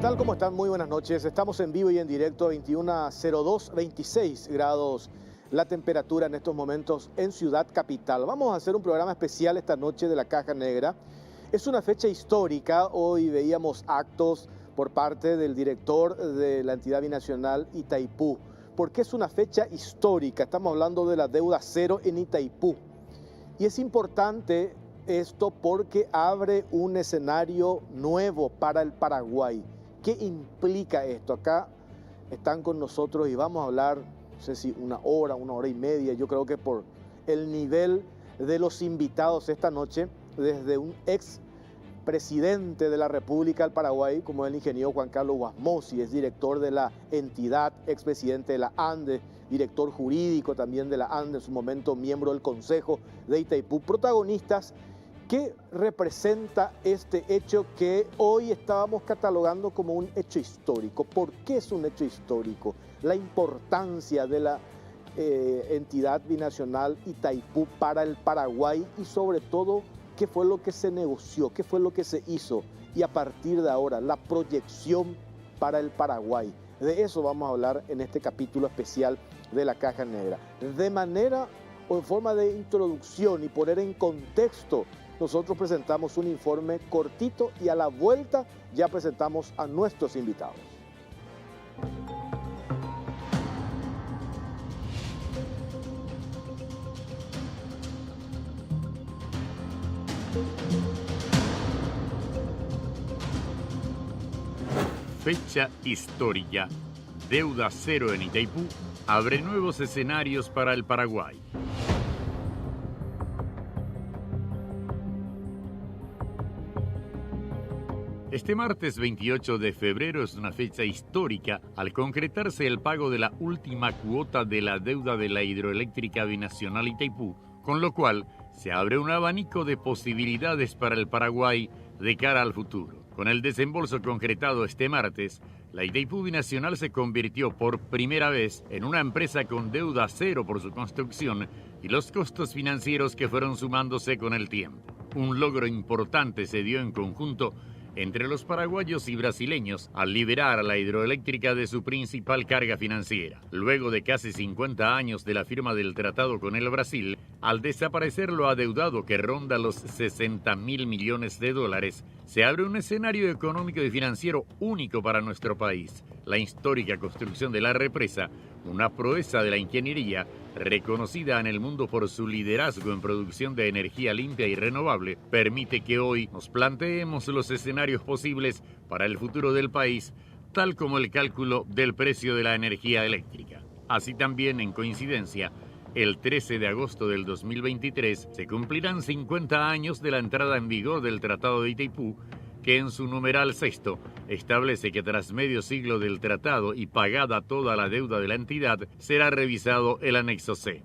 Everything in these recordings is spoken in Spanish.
tal? ¿Cómo están? Muy buenas noches. Estamos en vivo y en directo, 21:02, 26 grados la temperatura en estos momentos en Ciudad Capital. Vamos a hacer un programa especial esta noche de la Caja Negra. Es una fecha histórica. Hoy veíamos actos por parte del director de la entidad binacional Itaipú. ¿Por qué es una fecha histórica? Estamos hablando de la deuda cero en Itaipú. Y es importante esto porque abre un escenario nuevo para el Paraguay. ¿Qué implica esto? Acá están con nosotros y vamos a hablar, no sé si una hora y media, yo creo que por el nivel de los invitados esta noche, desde un ex presidente de la República del Paraguay, como el ingeniero Juan Carlos Guasmosi, es director de la entidad, expresidente de la ANDE, director jurídico también de la ANDE, en su momento miembro del Consejo de Itaipú, protagonistas. ¿Qué representa este hecho que hoy estábamos catalogando como un hecho histórico? ¿Por qué es un hecho histórico? La importancia de la entidad binacional Itaipú para el Paraguay y sobre todo, ¿qué fue lo que se negoció? ¿Qué fue lo que se hizo? Y a partir de ahora, la proyección para el Paraguay. De eso vamos a hablar en este capítulo especial de la Caja Negra. De manera o en forma de introducción y poner en contexto, nosotros presentamos un informe cortito y a la vuelta ya presentamos a nuestros invitados. Fecha histórica. Deuda cero en Itaipú abre nuevos escenarios para el Paraguay. Este martes 28 de febrero es una fecha histórica al concretarse el pago de la última cuota de la deuda de la hidroeléctrica binacional Itaipú, con lo cual se abre un abanico de posibilidades para el Paraguay de cara al futuro. Con el desembolso concretado este martes, la Itaipú Binacional se convirtió por primera vez en una empresa con deuda cero por su construcción y los costos financieros que fueron sumándose con el tiempo. Un logro importante se dio en conjunto entre los paraguayos y brasileños al liberar a la hidroeléctrica de su principal carga financiera. Luego de casi 50 años de la firma del tratado con el Brasil, al desaparecer lo adeudado que ronda los 60.000 millones de dólares, se abre un escenario económico y financiero único para nuestro país. La histórica construcción de la represa, una proeza de la ingeniería, reconocida en el mundo por su liderazgo en producción de energía limpia y renovable, permite que hoy nos planteemos los escenarios posibles para el futuro del país, tal como el cálculo del precio de la energía eléctrica. Así también, en coincidencia, el 13 de agosto del 2023 se cumplirán 50 años de la entrada en vigor del Tratado de Itaipú, que en su numeral sexto establece que tras medio siglo del tratado y pagada toda la deuda de la entidad, será revisado el anexo C.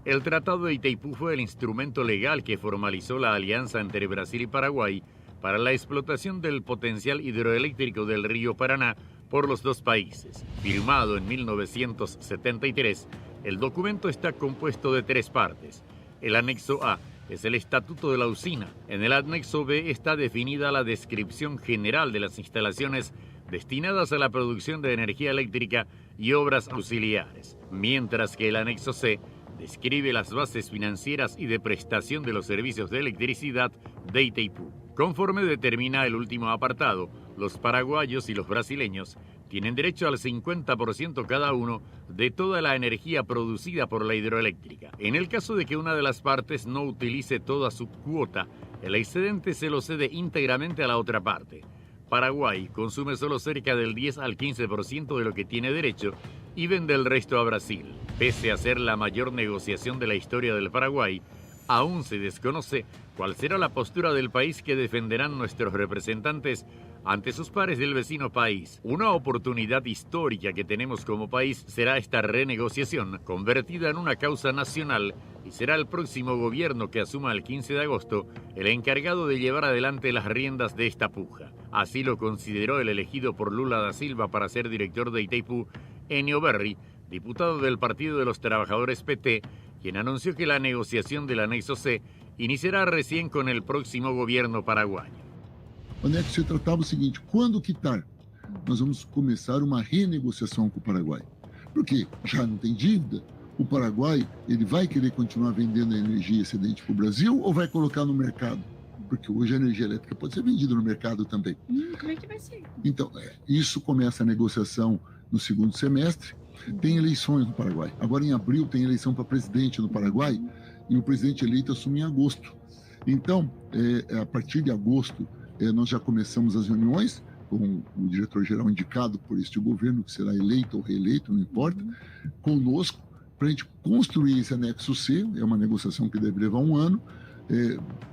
El Tratado de Itaipú fue el instrumento legal que formalizó la alianza entre Brasil y Paraguay para la explotación del potencial hidroeléctrico del río Paraná por los dos países. Firmado en 1973, el documento está compuesto de tres partes. El anexo A es el estatuto de la usina. En el anexo B está definida la descripción general de las instalaciones destinadas a la producción de energía eléctrica y obras auxiliares, mientras que el anexo C describe las bases financieras y de prestación de los servicios de electricidad de Itaipú. Conforme determina el último apartado, los paraguayos y los brasileños tienen derecho al 50% cada uno de toda la energía producida por la hidroeléctrica. En el caso de que una de las partes no utilice toda su cuota, el excedente se lo cede íntegramente a la otra parte. Paraguay consume solo cerca del 10 al 15% de lo que tiene derecho y vende el resto a Brasil. Pese a ser la mayor negociación de la historia del Paraguay, aún se desconoce cuál será la postura del país que defenderán nuestros representantes ante sus pares del vecino país. Una oportunidad histórica que tenemos como país será esta renegociación, convertida en una causa nacional, y será el próximo gobierno que asuma el 15 de agosto el encargado de llevar adelante las riendas de esta puja. Así lo consideró el elegido por Lula da Silva para ser director de Itaipú, Enio Berri, diputado del Partido de los Trabajadores PT, quien anunció que la negociación del anexo C iniciará recién con el próximo gobierno paraguayo. Onde é que se tratava o seguinte: quando quitar nós vamos começar uma renegociação com o Paraguai. Porque já não tem dívida, o Paraguai ele vai querer continuar vendendo a energia excedente para o Brasil ou vai colocar no mercado? Porque hoje a energia elétrica pode ser vendida no mercado também. Como é que vai ser? Então, isso começa a negociação no segundo semestre. Tem eleições no Paraguai. Agora, em abril, tem eleição para presidente no Paraguai e o presidente eleito assume em agosto. Então, a partir de agosto, nós já começamos as reuniões com o diretor-geral indicado por este governo, que será eleito ou reeleito, não importa, conosco, para a gente construir esse anexo C. É uma negociação que deve levar um ano,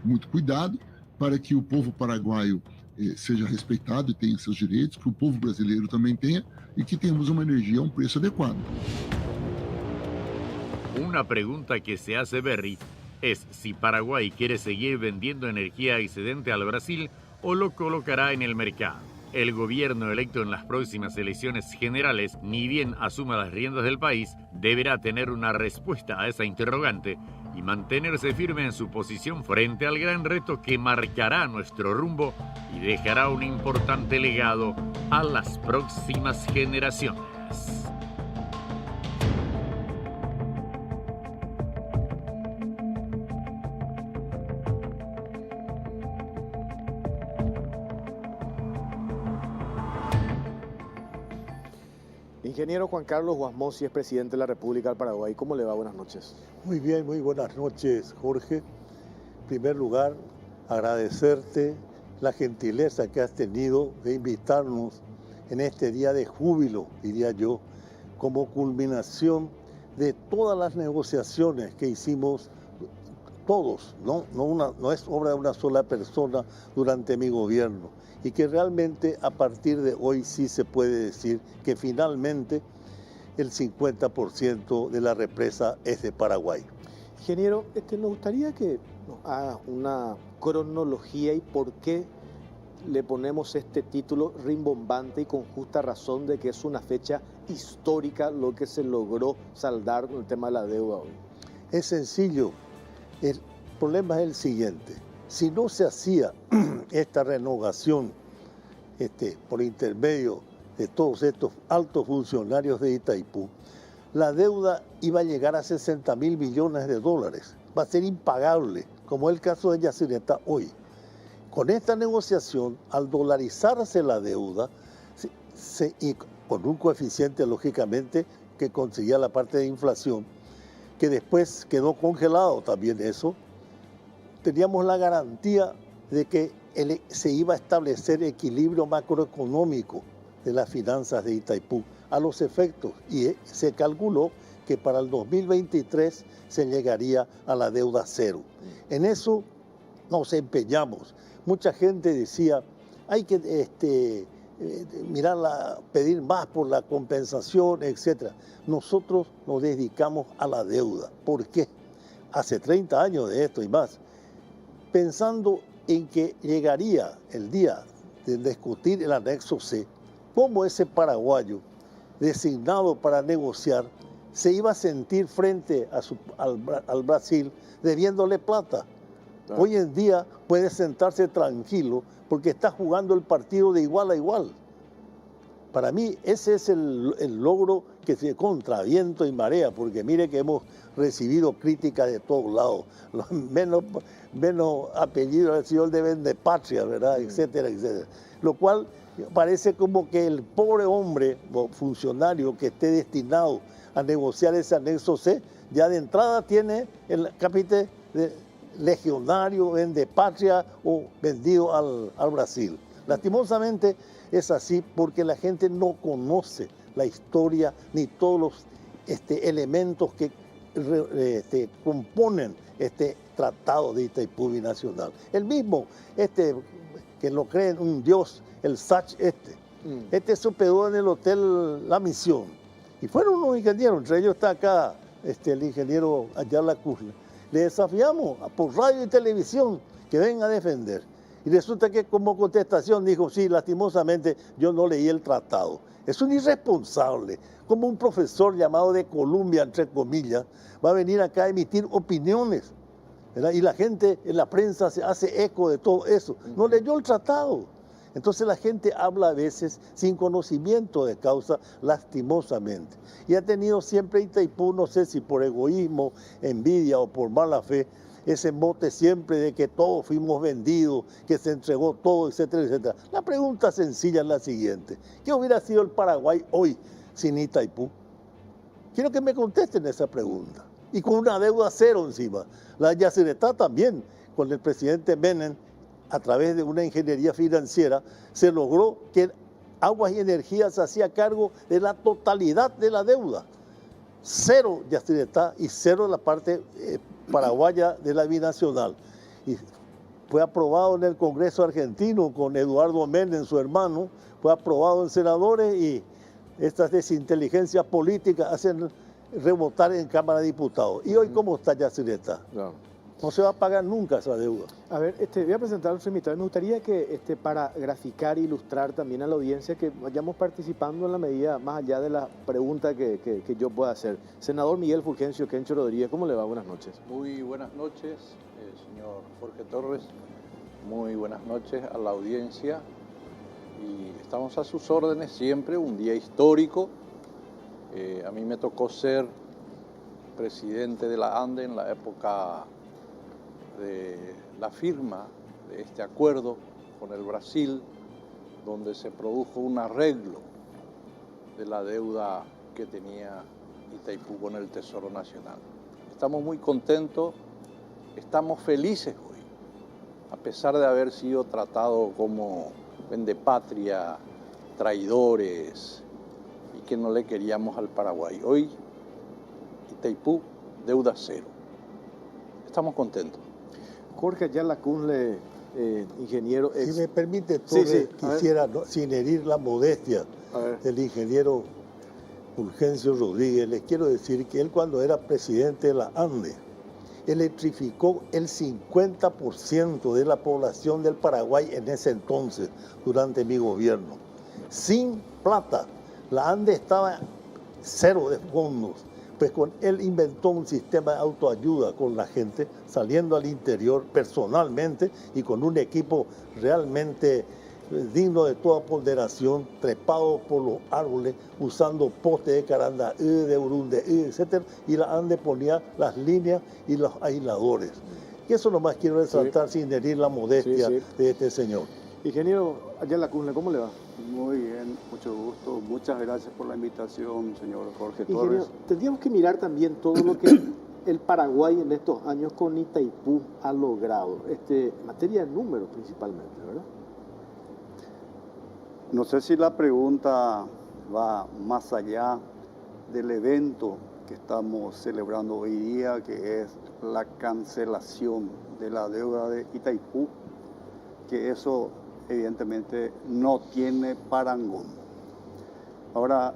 muito cuidado, para que o povo paraguaio seja respeitado e tenha seus direitos, que o povo brasileiro também tenha, y que tenemos una energía a un precio adecuado. Una pregunta que se hace Berry es si Paraguay quiere seguir vendiendo energía excedente al Brasil o lo colocará en el mercado. El gobierno electo en las próximas elecciones generales, ni bien asuma las riendas del país, deberá tener una respuesta a esa interrogante y mantenerse firme en su posición frente al gran reto que marcará nuestro rumbo y dejará un importante legado a las próximas generaciones. Ingeniero Juan Carlos Guasmosi es presidente de la República del Paraguay. ¿Cómo le va? Buenas noches. Muy bien, muy buenas noches, Jorge. En primer lugar, agradecerte la gentileza que has tenido de invitarnos en este día de júbilo, diría yo, como culminación de todas las negociaciones que hicimos todos, no es obra de una sola persona durante mi gobierno, y que realmente a partir de hoy sí se puede decir que finalmente el 50% de la represa es de Paraguay. Ingeniero, nos gustaría que nos haga una cronología y por qué le ponemos este título rimbombante y con justa razón de que es una fecha histórica lo que se logró saldar con el tema de la deuda hoy. Es sencillo. El problema es el siguiente: si no se hacía esta renovación por intermedio de todos estos altos funcionarios de Itaipú, la deuda iba a llegar a 60.000 millones de dólares. Va a ser impagable, como es el caso de Yacyretá hoy. Con esta negociación, al dolarizarse la deuda, y con un coeficiente, lógicamente, que conseguía la parte de inflación, que después quedó congelado también eso, teníamos la garantía de que se iba a establecer equilibrio macroeconómico de las finanzas de Itaipú a los efectos, y se calculó que para el 2023 se llegaría a la deuda cero. En eso nos empeñamos. Mucha gente decía, hay que pedir más por la compensación, etc. Nosotros nos dedicamos a la deuda. ¿Por qué? Hace 30 años de esto y más, pensando en que llegaría el día de discutir el anexo C, cómo ese paraguayo designado para negociar se iba a sentir frente al Brasil debiéndole plata. Claro. Hoy en día puede sentarse tranquilo porque está jugando el partido de igual a igual. Para mí ese es el logro que se contra viento y marea, porque mire que hemos recibido críticas de todos lados, menos apellido del señor de Vendepatria, ¿verdad? Etcétera, etcétera. Lo cual parece como que el pobre hombre o funcionario que esté destinado a negociar ese anexo C, ya de entrada tiene el capítulo de legionario, Vendepatria o vendido al Brasil. Lastimosamente es así porque la gente no conoce la historia ni todos los elementos que componen este tratado de Itaipú binacional. El mismo, que lo creen un dios, el Sach se hospedó en el hotel La Misión. Y fueron unos ingenieros, entre ellos está acá el ingeniero Ayala Kuzla. Le desafiamos por radio y televisión que venga a defender. Y resulta que como contestación dijo, sí, lastimosamente yo no leí el tratado. Es un irresponsable, como un profesor llamado de Columbia, entre comillas, va a venir acá a emitir opiniones, ¿verdad? Y la gente en la prensa se hace eco de todo eso. No leyó el tratado. Entonces la gente habla a veces sin conocimiento de causa, lastimosamente. Y ha tenido siempre Itaipú, no sé si por egoísmo, envidia o por mala fe, ese mote siempre de que todos fuimos vendidos, que se entregó todo, etcétera, etcétera. La pregunta sencilla es la siguiente: ¿qué hubiera sido el Paraguay hoy sin Itaipú? Quiero que me contesten esa pregunta. Y con una deuda cero encima. La Yacyretá también, con el presidente Menem, a través de una ingeniería financiera, se logró que Aguas y Energía se hacía cargo de la totalidad de la deuda. Cero Yacyretá y cero la parte paraguaya de la binacional. Y fue aprobado en el Congreso argentino con Eduardo Menem, su hermano, fue aprobado en senadores y estas desinteligencias políticas hacen rebotar en Cámara de Diputados. ¿Y hoy cómo está Yacyretá? Claro. No se va a pagar nunca esa deuda. A ver, voy a presentar a nuestro invitado. Me gustaría que para graficar e ilustrar también a la audiencia que vayamos participando en la medida más allá de la pregunta que yo pueda hacer. Senador Miguel Fulgencio Kencho Rodríguez, ¿cómo le va? Buenas noches. Muy buenas noches, señor Jorge Torres. Muy buenas noches a la audiencia. Y estamos a sus órdenes siempre, un día histórico. A mí me tocó ser presidente de la ANDE en la época de la firma de este acuerdo con el Brasil, donde se produjo un arreglo de la deuda que tenía Itaipú con el Tesoro Nacional. Estamos muy contentos, estamos felices hoy, a pesar de haber sido tratados como vendepatria, traidores y que no le queríamos al Paraguay. Hoy Itaipú, deuda cero. Estamos contentos. Jorge Ayala Cunle, ingeniero Si ex... me permite, Torres, Sí, quisiera, sin herir la modestia del ingeniero Fulgencio Rodríguez, les quiero decir que él, cuando era presidente de la ANDE, electrificó el 50% de la población del Paraguay en ese entonces, durante mi gobierno. Sin plata. La ANDE estaba cero de fondos. Pues con él inventó un sistema de autoayuda con la gente, saliendo al interior personalmente y con un equipo realmente digno de toda ponderación, trepado por los árboles, usando postes de Carandaí, de Urundaí, etc. Y la ANDE ponía las líneas y los aisladores. Y eso nomás quiero resaltar sin herir la modestia de este señor. Ingeniero Ayala Cunle, ¿cómo le va? Muy bien, mucho gusto. Muchas gracias por la invitación, señor Jorge Ingeniero, Torres. tendríamos que mirar también todo lo que el Paraguay en estos años con Itaipú ha logrado, en materia de números principalmente, ¿verdad? No sé si la pregunta va más allá del evento que estamos celebrando hoy día, que es la cancelación de la deuda de Itaipú, que eso evidentemente no tiene parangón. Ahora,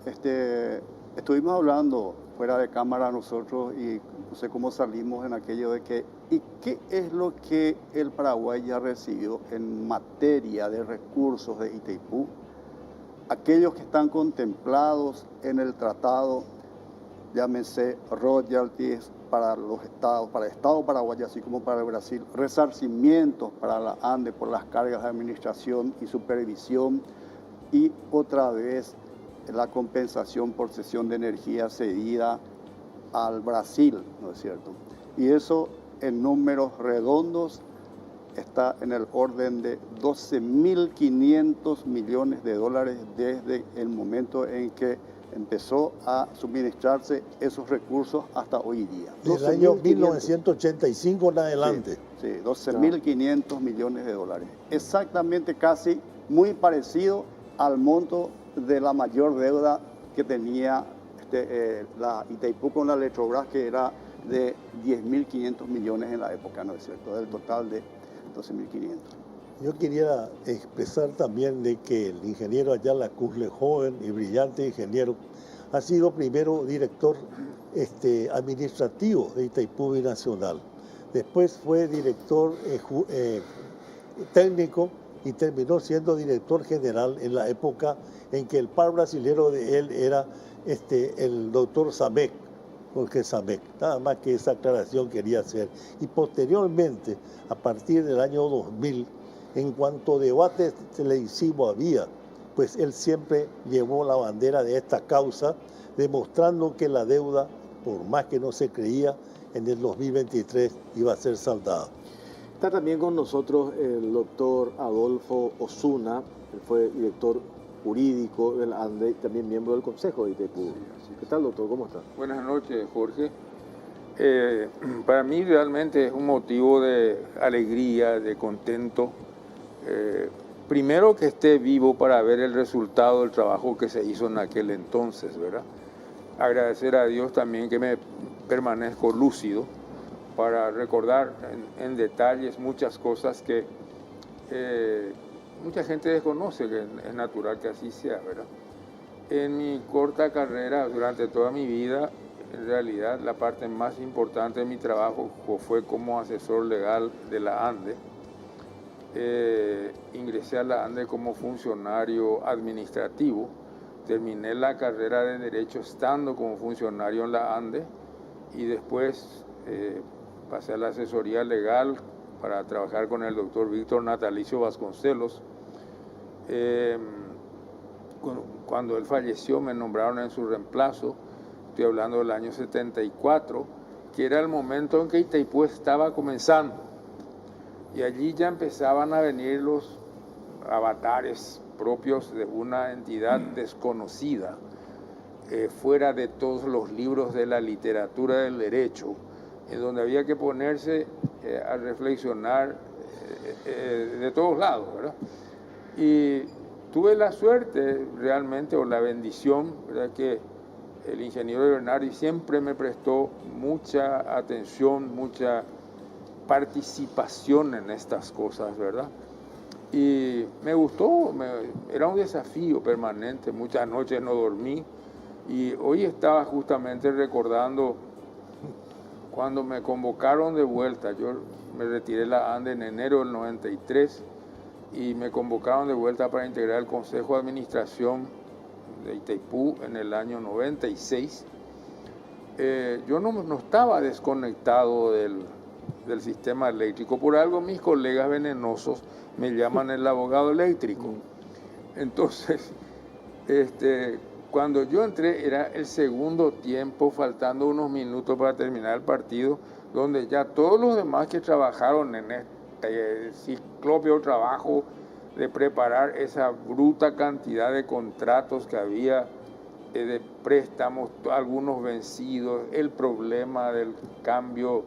estuvimos hablando fuera de cámara nosotros y no sé cómo salimos en aquello de que ¿y qué es lo que el Paraguay ya recibió en materia de recursos de Itaipú? Aquellos que están contemplados en el tratado, llámese royalties para los estados, para el Estado paraguayo, así como para el Brasil, resarcimientos para la ANDE por las cargas de administración y supervisión, y otra vez la compensación por cesión de energía cedida al Brasil, ¿no es cierto? Y eso en números redondos está en el orden de 12.500 millones de dólares desde el momento en que empezó a suministrarse esos recursos hasta hoy día. Desde el año 1985 en adelante. Sí, 12.500 millones de dólares. Exactamente, casi muy parecido al monto de la mayor deuda que tenía la Itaipú con la Electrobras, que era de 10.500 millones en la época, ¿no es cierto? Del total de 12.500. Yo quería expresar también de que el ingeniero Ayala Cunle, joven y brillante ingeniero, ha sido primero director administrativo de Itaipú Binacional. Después fue director técnico y terminó siendo director general en la época en que el par brasilero de él era el doctor Samek, Jorge Samek. Nada más que esa aclaración quería hacer. Y posteriormente, a partir del año 2000, En cuanto debate televisivo había, pues él siempre llevó la bandera de esta causa, demostrando que la deuda, por más que no se creía, en el 2023 iba a ser saldada. Está también con nosotros el doctor Adolfo Osuna, él fue director jurídico del ANDE y también miembro del Consejo de Itaipú. ¿Qué tal, doctor? ¿Cómo está? Buenas noches, Jorge. Para mí realmente es un motivo de alegría, de contento. Primero que esté vivo para ver el resultado del trabajo que se hizo en aquel entonces, ¿verdad? Agradecer a Dios también que me permanezco lúcido para recordar en detalles muchas cosas que mucha gente desconoce, que es natural que así sea, ¿verdad? En mi corta carrera, durante toda mi vida, en realidad la parte más importante de mi trabajo fue como asesor legal de la ANDE. Ingresé a la ANDE como funcionario administrativo, terminé la carrera de Derecho estando como funcionario en la ANDE y después pasé a la asesoría legal para trabajar con el doctor Víctor Natalicio Vasconcelos. Cuando él falleció me nombraron en su reemplazo, estoy hablando del año 74, que era el momento en que Itaipú estaba comenzando. Y allí ya empezaban a venir los avatares propios de una entidad desconocida, fuera de todos los libros de la literatura del derecho, en donde había que ponerse a reflexionar de todos lados, ¿verdad? Y tuve la suerte realmente, o la bendición, ¿verdad?, que el ingeniero de Bernardi siempre me prestó mucha atención, mucha participación en estas cosas, ¿verdad? Y me gustó, era un desafío permanente, muchas noches no dormí, y hoy estaba justamente recordando cuando me convocaron de vuelta. Yo me retiré de la ANDE en enero del 93 y me convocaron de vuelta para integrar el Consejo de Administración de Itaipú en el año 96. Yo no estaba desconectado del sistema eléctrico. Por algo mis colegas venenosos me llaman el abogado eléctrico. Entonces, cuando yo entré era el segundo tiempo, faltando unos minutos para terminar el partido, donde ya todos los demás que trabajaron en este ciclopio trabajo de preparar esa bruta cantidad de contratos que había, de préstamos, algunos vencidos, el problema del cambio,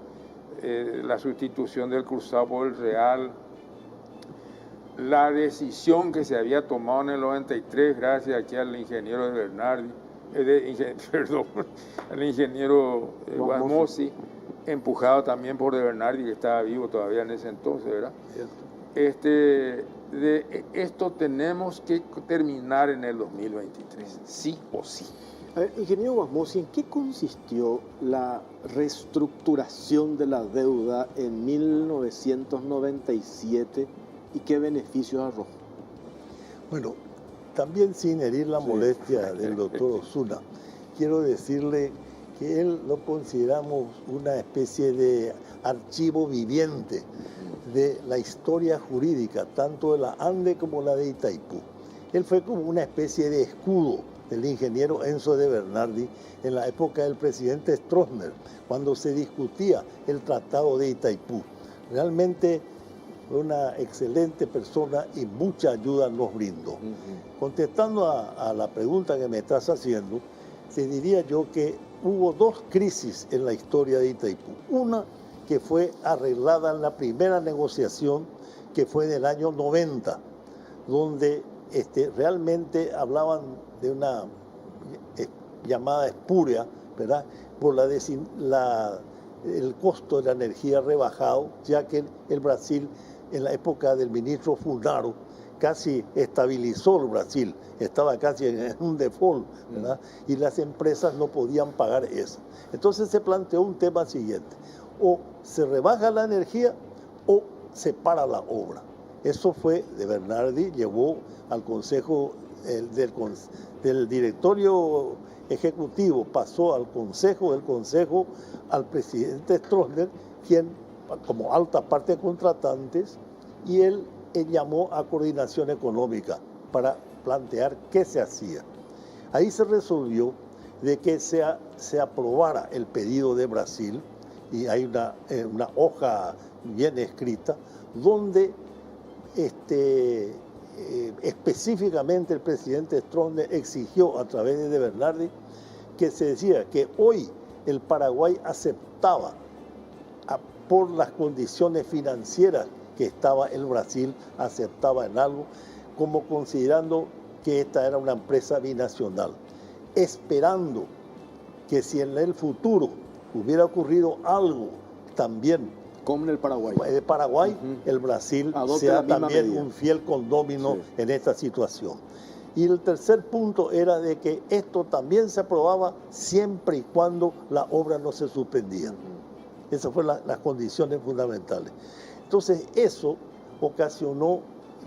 la sustitución del cruzado por el real, la decisión que se había tomado en el 93 gracias aquí al ingeniero de Bernardi, al ingeniero Guasmosi, empujado también por de Bernardi, que estaba vivo todavía en ese entonces, ¿verdad? Esto tenemos que terminar en el 2023, sí o sí. A ver, ingeniero Guasmosi, ¿en qué consistió la reestructuración de la deuda en 1997 y qué beneficios arrojó? Bueno, también sin herir la molestia del doctor Osuna, quiero decirle que él lo consideramos una especie de archivo viviente de la historia jurídica, tanto de la ANDE como la de Itaipú. Él fue como una especie de escudo del ingeniero Enzo de Bernardi en la época del presidente Stroessner, cuando se discutía el Tratado de Itaipú. Realmente fue una excelente persona y mucha ayuda nos brindó. Contestando a la pregunta que me estás haciendo, te diría yo que hubo dos crisis en la historia de Itaipú. Una que fue arreglada en la primera negociación, que fue del año 90, donde realmente hablaban de una llamada espuria, ¿verdad?, por el costo de la energía rebajado, ya que el Brasil, en la época del ministro Funaro, casi estabilizó el Brasil, estaba casi en un default, ¿verdad? Y las empresas no podían pagar eso. Entonces se planteó un tema siguiente: o se rebaja la energía o se para la obra. Eso fue de Bernardi, llevó al consejo del directorio ejecutivo, pasó al consejo, del consejo al presidente Stroessner, quien como alta parte de contratantes, y él él llamó a coordinación económica para plantear qué se hacía. Ahí se resolvió de que se aprobara el pedido de Brasil, y hay una hoja bien escrita, donde específicamente el presidente Stroessner exigió a través de Bernardi que se decía que hoy el Paraguay aceptaba, por las condiciones financieras que estaba el Brasil, aceptaba en algo, como considerando que esta era una empresa binacional, esperando que si en el futuro hubiera ocurrido algo también como en el Paraguay, el Brasil adopte sea la misma también medida. un fiel condómino Sí. en esta situación. Y el tercer punto era de que esto también se aprobaba siempre y cuando la obra no se suspendía. Esas fueron las condiciones fundamentales. Entonces eso ocasionó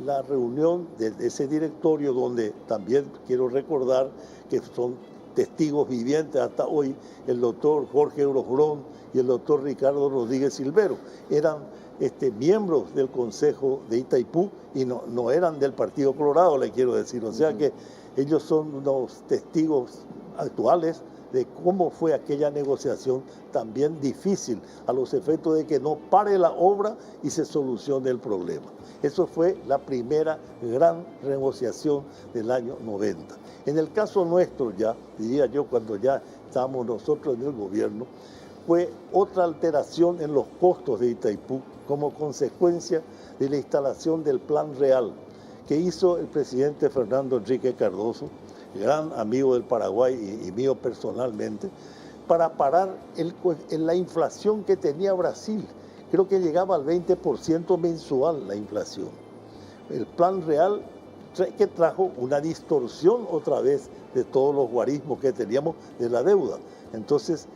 la reunión de ese directorio, donde también quiero recordar que son testigos vivientes hasta hoy el doctor Jorge Eurofrón y el doctor Ricardo Rodríguez Silvero. Eran miembros del Consejo de Itaipú y no eran del Partido Colorado, le quiero decir. O sea que ellos son unos testigos actuales de cómo fue aquella negociación también difícil, a los efectos de que no pare la obra y se solucione el problema. Eso fue la primera gran negociación del año 90. En el caso nuestro ya, diría yo, cuando ya estábamos nosotros en el gobierno, fue otra alteración en los costos de Itaipú como consecuencia de la instalación del Plan Real que hizo el presidente Fernando Henrique Cardoso, gran amigo del Paraguay y mío personalmente, para parar la inflación que tenía Brasil. Creo que llegaba al 20% mensual la inflación. El Plan Real que trajo una distorsión otra vez de todos los guarismos que teníamos de la deuda. Entonces,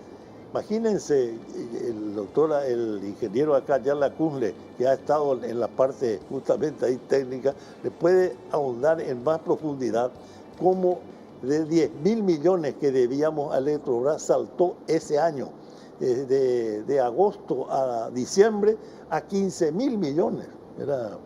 imagínense, el ingeniero acá, Yala Cunle, que ha estado en la parte justamente ahí técnica, le puede ahondar en más profundidad cómo de 10.000 millones que debíamos a Electrobras saltó ese año, de agosto a diciembre, a 15.000 millones. Era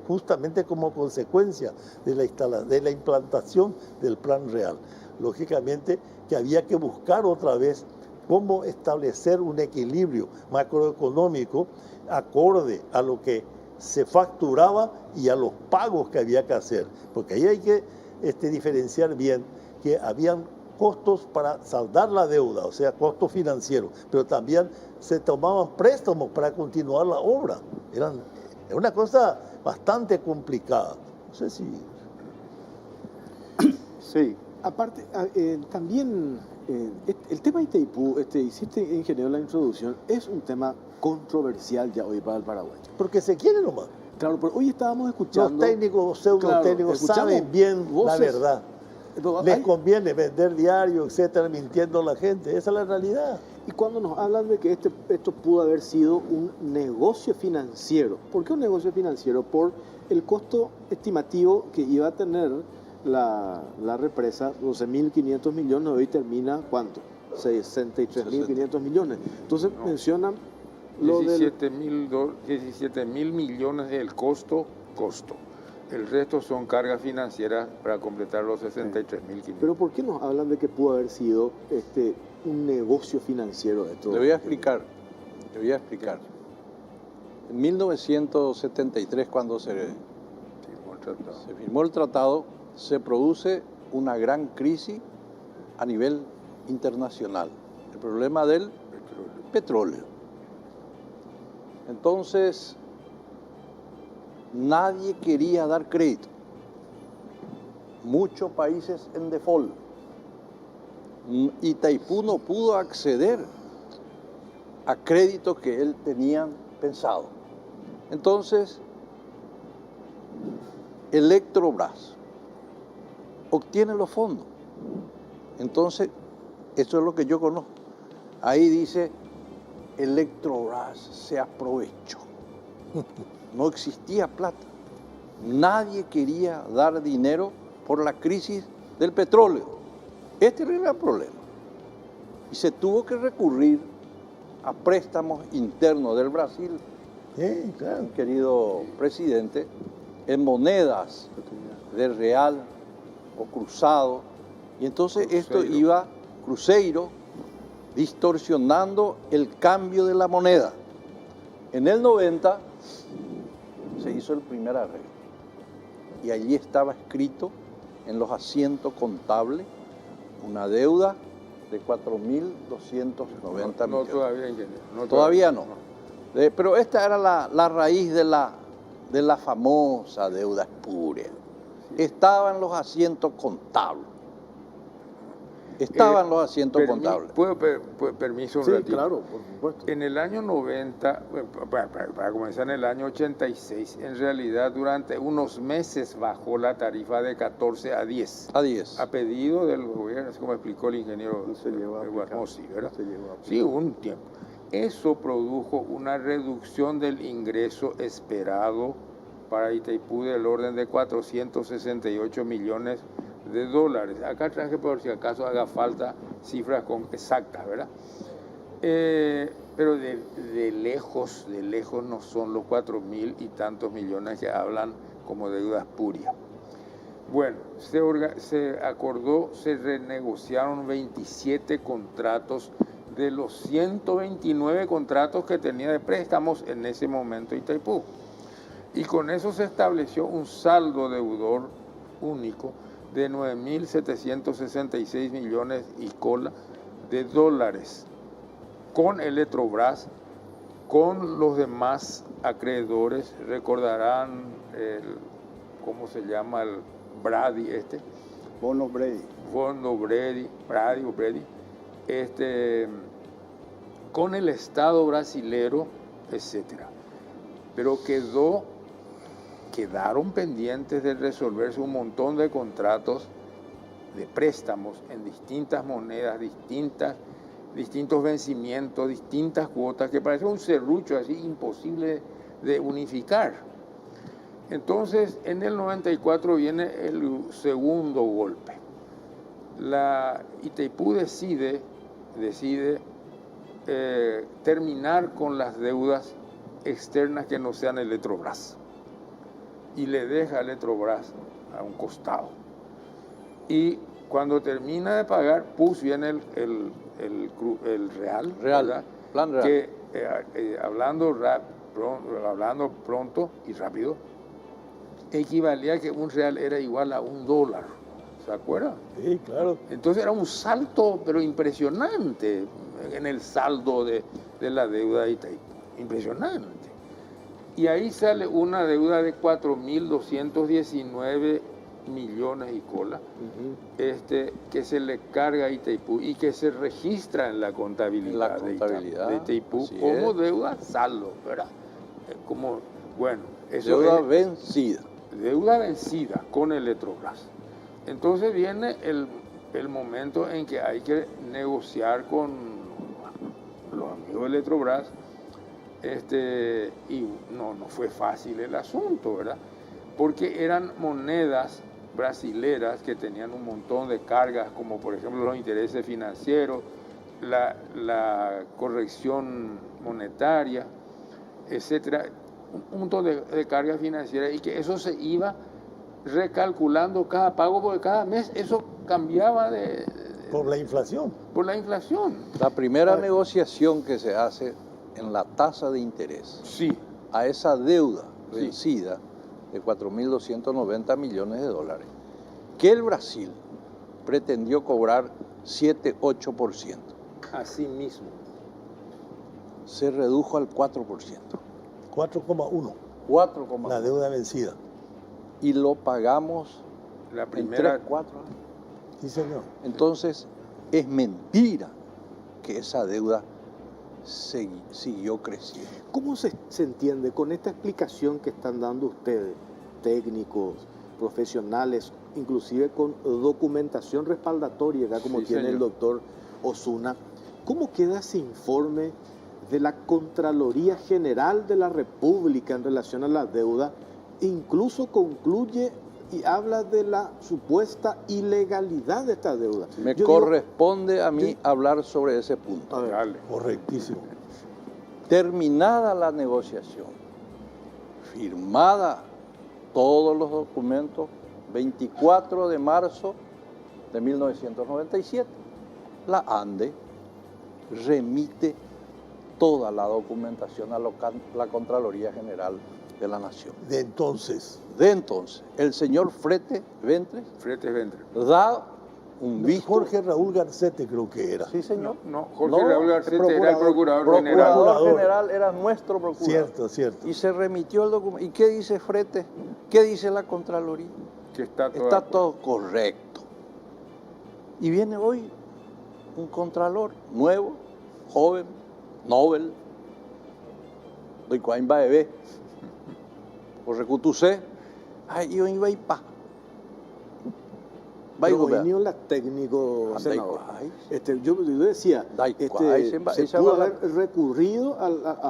justamente como consecuencia de la implantación del Plan Real. Lógicamente que había que buscar otra vez cómo establecer un equilibrio macroeconómico acorde a lo que se facturaba y a los pagos que había que hacer. Porque ahí hay que diferenciar bien que habían costos para saldar la deuda, o sea, costos financieros, pero también se tomaban préstamos para continuar la obra. Era una cosa bastante complicada. No sé si... Sí. Aparte, también el tema de Itaipú, hiciste, ingeniero, la introducción, es un tema controversial ya hoy para el Paraguay. Porque se quiere nomás. Claro, pero hoy estábamos escuchando... Los técnicos, pseudotécnicos, saben bien la verdad. Les conviene vender diario, etcétera, mintiendo a la gente. Esa es la realidad. Y cuando nos hablan de que esto pudo haber sido un negocio financiero. ¿Por qué un negocio financiero? Por el costo estimativo que iba a tener la represa, 12.500 millones, hoy termina, ¿cuánto? 63.500 millones. Entonces mencionan lo 17.000 millones es el costo. El resto son cargas financieras para completar los 63.500. Pero ¿por qué nos hablan de que pudo haber sido un negocio financiero esto? Le voy a explicar. En 1973, cuando se firmó el tratado, se produce una gran crisis a nivel internacional. El problema del petróleo. Entonces, nadie quería dar crédito. Muchos países en default. Itaipú no pudo acceder a créditos que él tenía pensado. Entonces, Electrobras obtiene los fondos. Entonces, eso es lo que yo conozco. Ahí dice, Electrobras se aprovechó. No existía plata. Nadie quería dar dinero por la crisis del petróleo. Este era el problema. Y se tuvo que recurrir a préstamos internos del Brasil, Claro. querido presidente, en monedas de real o cruzado, y entonces esto iba cruzeiro, distorsionando el cambio de la moneda. En el 90 se hizo el primer arreglo y allí estaba escrito en los asientos contables una deuda de 4.290 millones. No todavía, ingeniero. Todavía no. Pero esta era la raíz de la famosa deuda espuria. Estaba en los asientos contables. Estaban los asientos contables. Permiso un Sí, ratito. claro, por supuesto. En el año 90, para comenzar en el año 86, en realidad durante unos meses bajó la tarifa de 14 a 10. A 10. A pedido del gobierno, así como explicó el ingeniero Guarmosi, ¿verdad? Sí, hubo un tiempo. Eso produjo una reducción del ingreso esperado para Itaipú del orden de 468 millones de dólares. Acá traje por si acaso haga falta cifras exactas, ¿verdad? Pero de lejos no son los 4.000 y tantos millones que hablan como deuda espuria. Bueno, se acordó, se renegociaron 27 contratos de los 129 contratos que tenía de préstamos en ese momento Itaipú. Y con eso se estableció un saldo deudor único de 9.766 millones y cola de dólares con Eletrobras, con los demás acreedores. Recordarán ¿cómo se llama? El Brady Bono Brady. Bono Brady, con el Estado brasilero, etcétera. Pero quedaron pendientes de resolverse un montón de contratos de préstamos en distintas monedas, distintos vencimientos, distintas cuotas, que parece un serrucho así imposible de unificar. Entonces, en el 94 viene el segundo golpe. La Itaipú decide terminar con las deudas externas que no sean Eletrobras, y le deja a Eletrobras a un costado. Y cuando termina de pagar, viene el real, plan real. Que hablando pronto y rápido, equivalía a que un real era igual a $1. ¿Se acuerdan? Sí, claro. Entonces era un salto, pero impresionante, en el saldo de la deuda de Itaipú. Impresionante. Y ahí sale una deuda de 4.219 millones y cola, que se le carga a Itaipú y que se registra en la contabilidad, de Itaipú como deuda saldo, ¿verdad? Deuda vencida. Deuda vencida con Eletrobras. Entonces viene el momento en que hay que negociar con los amigos de Eletrobras, y no fue fácil el asunto, ¿verdad? Porque eran monedas brasileras que tenían un montón de cargas, como por ejemplo los intereses financieros, la corrección monetaria, etcétera, un montón de cargas financieras, y que eso se iba recalculando cada pago, porque cada mes eso cambiaba por la inflación. Por la inflación. La primera negociación que se hace en la tasa de interés, sí, a esa deuda vencida de 4.290 millones de dólares, que el Brasil pretendió cobrar 7-8%. Así mismo. Se redujo al 4%. 4,1. 4,1. La deuda vencida. Y lo pagamos la primera en 3, 4 años. Sí, señor. Entonces, es mentira que esa deuda siguió creciendo. ¿Cómo se entiende con esta explicación que están dando ustedes, técnicos, profesionales, inclusive con documentación respaldatoria, acá como tiene el doctor Osuna? ¿Cómo queda ese informe de la Contraloría General de la República en relación a la deuda? Incluso concluye y habla de la supuesta ilegalidad de esta deuda. Me corresponde a mí hablar sobre ese punto. A ver, correctísimo. Terminada la negociación, firmada todos los documentos, 24 de marzo de 1997. La ANDE remite toda la documentación a la Contraloría General de la Nación. De entonces. El señor Fretes Ventres da un visto. Jorge Raúl Garcete creo que era. Sí, señor. No, Jorge Raúl Garcete era el procurador general. Procurador general era nuestro procurador. Cierto. Y se remitió el documento. ¿Y qué dice Fretes? ¿Qué dice la Contraloría? Que está todo correcto. Y viene hoy un contralor nuevo, joven, Nobel, doy cuaimba bebé, por recutuse, ay, yo iba y pa. Pero hoy ni la técnico, senador. Yo decía, se pudo haber recurrido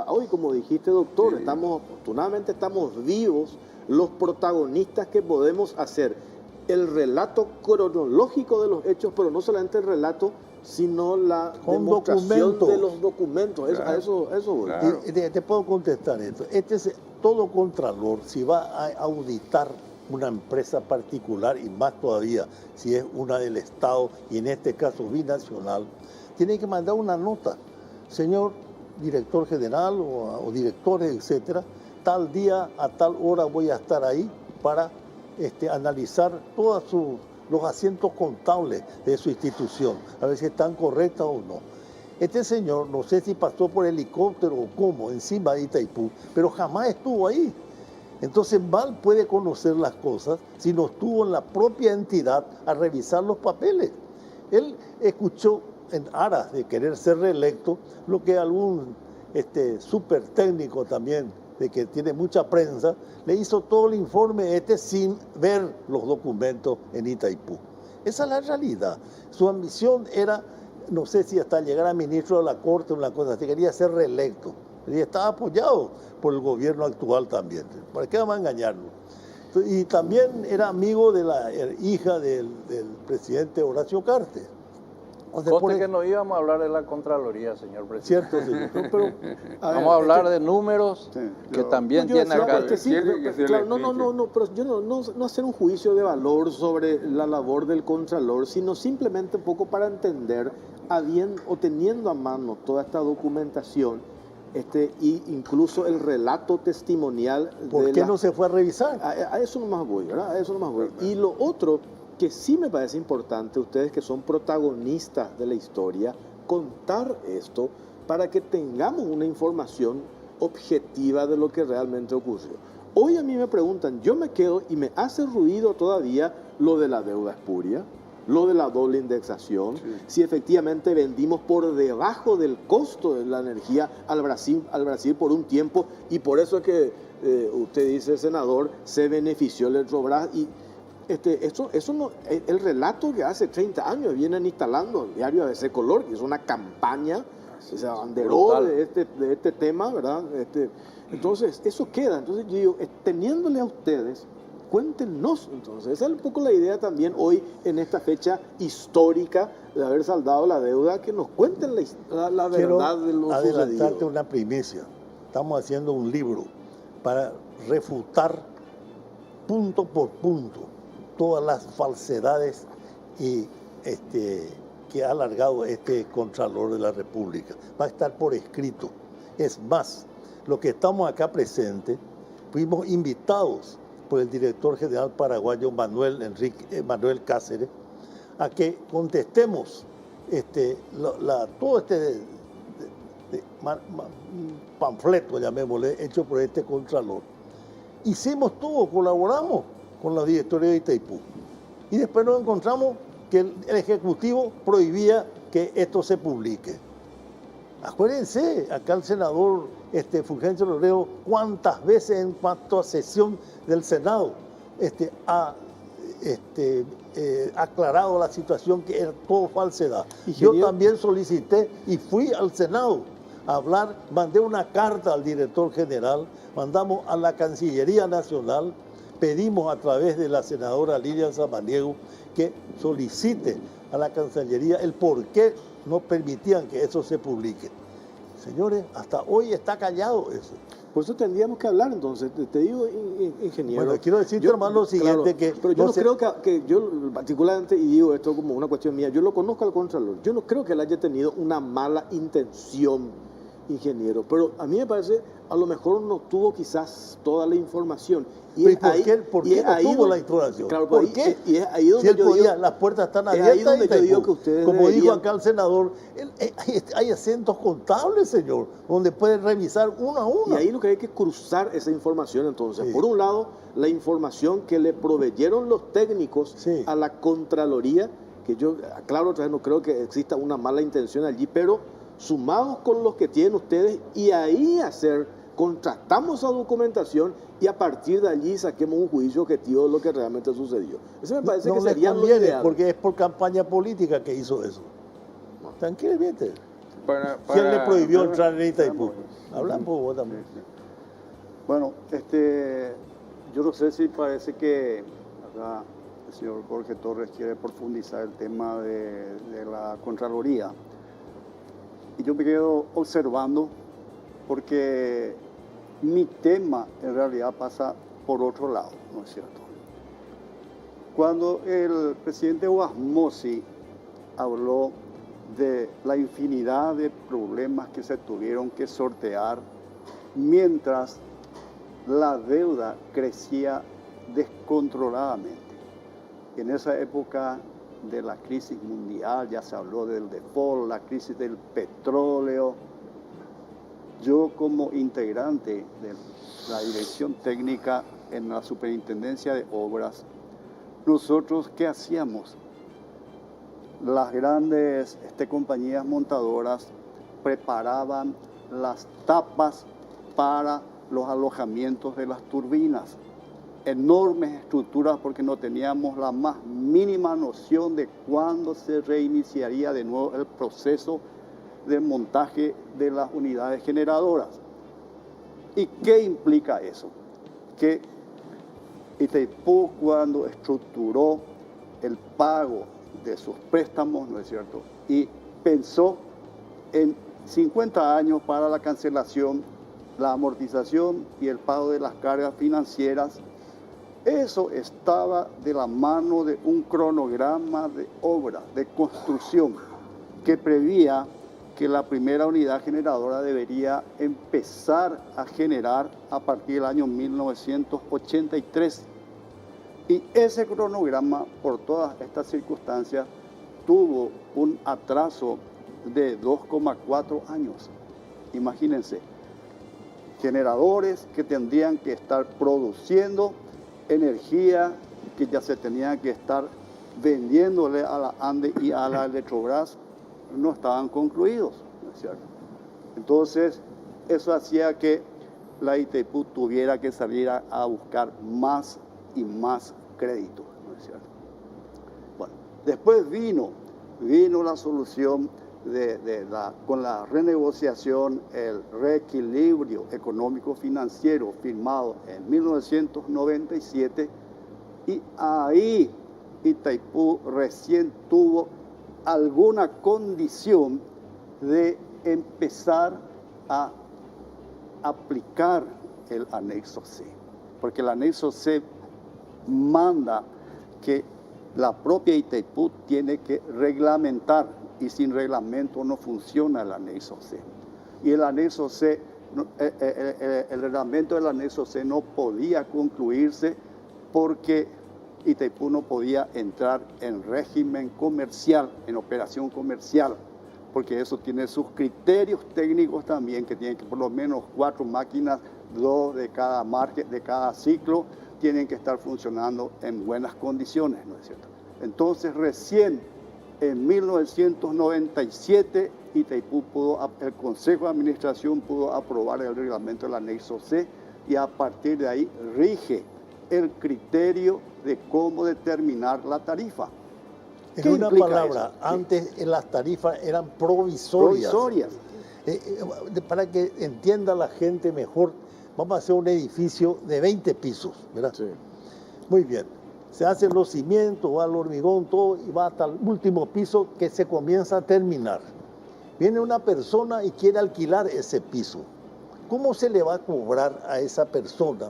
hoy, como dijiste, doctor, Sí. Afortunadamente estamos vivos, los protagonistas que podemos hacer el relato cronológico de los hechos, pero no solamente el relato, sino la demostración de los documentos. Claro. Eso voy. Claro. Te puedo contestar esto. Todo contralor, si va a auditar una empresa particular, y más todavía si es una del Estado, y en este caso binacional, tiene que mandar una nota. Señor director general o directores, etcétera, tal día a tal hora voy a estar ahí para analizar todos los asientos contables de su institución, a ver si están correctas o no. Este señor, no sé si pasó por helicóptero o cómo, encima de Itaipú, pero jamás estuvo ahí. Entonces mal puede conocer las cosas si no estuvo en la propia entidad a revisar los papeles. Él escuchó en aras de querer ser reelecto lo que algún súper técnico también, de que tiene mucha prensa, le hizo todo el informe sin ver los documentos en Itaipú. Esa es la realidad. Su ambición era, no sé si hasta llegar a ministro de la Corte o una cosa así, quería ser reelecto. Y estaba apoyado por el gobierno actual también. ¿Para qué vamos a engañarlo? Y también era amigo de la hija del presidente Horacio Cartes. Que no íbamos a hablar de la Contraloría, señor presidente. Cierto, señor. Pero, vamos a hablar de números que también tiene acá. Pero yo no hacer un juicio de valor sobre la labor del Contralor, sino simplemente un poco para entender, teniendo a mano toda esta documentación, y incluso el relato testimonial. ¿Por qué no se fue a revisar? A eso nomás voy, ¿verdad? A eso nomás voy. Y lo otro que sí me parece importante, ustedes que son protagonistas de la historia, contar esto para que tengamos una información objetiva de lo que realmente ocurrió. Hoy a mí me preguntan, yo me quedo y me hace ruido todavía lo de la deuda espuria, lo de la doble indexación, si efectivamente vendimos por debajo del costo de la energía al Brasil por un tiempo, y por eso es que usted dice, senador, se benefició Electrobras. Y eso no, el relato que hace 30 años vienen instalando el diario ABC Color, que es una campaña, se abanderó de este tema, ¿verdad? Entonces, eso queda. Entonces yo digo, teniéndole a ustedes, cuéntenos. Entonces, esa es un poco la idea también hoy, en esta fecha histórica de haber saldado la deuda, que nos cuenten la verdad de lo adelantarte sucedido. una primicia. Estamos haciendo un libro para refutar punto por punto todas las falsedades que ha alargado este Contralor de la República. Va a estar por escrito. Es más, lo que estamos acá presentes, fuimos invitados por el director general paraguayo Manuel Cáceres a que contestemos todo panfleto, llamémosle, hecho por este Contralor. Hicimos todo, colaboramos con los directores de Itaipú. Y después nos encontramos que el Ejecutivo prohibía que esto se publique. Acuérdense, acá el senador Fulgencio Loreo, cuántas veces en cuanto a sesión del Senado ha aclarado la situación, que era todo falsedad. Yo también solicité y fui al Senado a hablar, mandé una carta al director general, mandamos a la Cancillería Nacional, pedimos a través de la senadora Lilian Samaniego que solicite a la Cancillería el por qué no permitían que eso se publique. Señores, hasta hoy está callado eso. Por eso tendríamos que hablar entonces. Te digo, ingeniero. Bueno, quiero decirte, hermano, lo siguiente, claro, que... pero yo no creo que yo particularmente, y digo esto como una cuestión mía, yo lo conozco al Contralor, yo no creo que él haya tenido una mala intención, ingeniero, pero a mí me parece, a lo mejor no tuvo quizás toda la información. ¿Y por qué no tuvo la información? Claro, ¿Por qué? Y es ahí donde si él yo podía, digo, las puertas están es abiertas. ahí donde yo digo que ustedes como deberían... dijo acá el senador, hay acentos contables, señor, donde pueden revisar uno a uno. Y ahí lo que hay que cruzar esa información entonces. Sí. Por un lado, la información que le proveyeron los técnicos Sí. a la Contraloría, que yo, aclaro otra vez, no creo que exista una mala intención allí, pero sumados con los que tienen ustedes y ahí contrastamos esa documentación y a partir de allí saquemos un juicio objetivo de lo que realmente sucedió. Eso me parece no que le sería lo conviene, ideal. porque es por campaña política que hizo eso. Tranquilamente. Para, ¿Quién le prohibió para- entrar en Itaipú? Hablamos vos también. Bueno, yo no sé si parece que acá el señor Jorge Torres quiere profundizar el tema de la Contraloría. Y yo me quedo observando porque mi tema en realidad pasa por otro lado, ¿no es cierto? Cuando el presidente Wasmosy habló de la infinidad de problemas que se tuvieron que sortear mientras la deuda crecía descontroladamente. En esa época de la crisis mundial, ya se habló del default, la crisis del petróleo. Yo como integrante de la dirección técnica en la Superintendencia de Obras, nosotros, ¿qué hacíamos? Las grandes compañías montadoras preparaban las tapas para los alojamientos de las turbinas. Enormes estructuras porque no teníamos la más mínima noción de cuándo se reiniciaría de nuevo el proceso de montaje de las unidades generadoras. ¿Y qué implica eso? Que Itaipú, cuando estructuró el pago de sus préstamos, ¿no es cierto?, y pensó en 50 años para la cancelación, la amortización y el pago de las cargas financieras, eso estaba de la mano de un cronograma de obra, de construcción, que prevía que la primera unidad generadora debería empezar a generar a partir del año 1983. Y ese cronograma, por todas estas circunstancias, tuvo un atraso de 2,4 años. Imagínense, generadores que tendrían que estar produciendo energía que ya se tenía que estar vendiéndole a la ANDE y a la Electrobras, no estaban concluidos, ¿no es cierto? Entonces, eso hacía que la Itaipú tuviera que salir a buscar más y más crédito, ¿no es cierto? Bueno, después vino la solución con la renegociación, el reequilibrio económico-financiero firmado en 1997, y ahí Itaipú recién tuvo alguna condición de empezar a aplicar el anexo C, porque el anexo C manda que la propia Itaipú tiene que reglamentar, y sin reglamento no funciona el anexo C. Y el anexo C, el reglamento del anexo C no podía concluirse porque Itaipú no podía entrar en régimen comercial, en operación comercial, porque eso tiene sus criterios técnicos también, que tienen que por lo menos 4 máquinas, 2 de cada margen, de cada ciclo, tienen que estar funcionando en buenas condiciones, ¿no es cierto? Entonces, recién en 1997, Itaipú el Consejo de Administración pudo aprobar el reglamento del anexo C, y a partir de ahí rige el criterio de cómo determinar la tarifa. En una palabra, eso? Antes las tarifas eran provisorias. Para que entienda la gente mejor, vamos a hacer un edificio de 20 pisos, ¿verdad? Sí. Muy bien. Se hacen los cimientos, va al hormigón, todo, y va hasta el último piso que se comienza a terminar. Viene una persona y quiere alquilar ese piso. ¿cómo se le va a cobrar a esa persona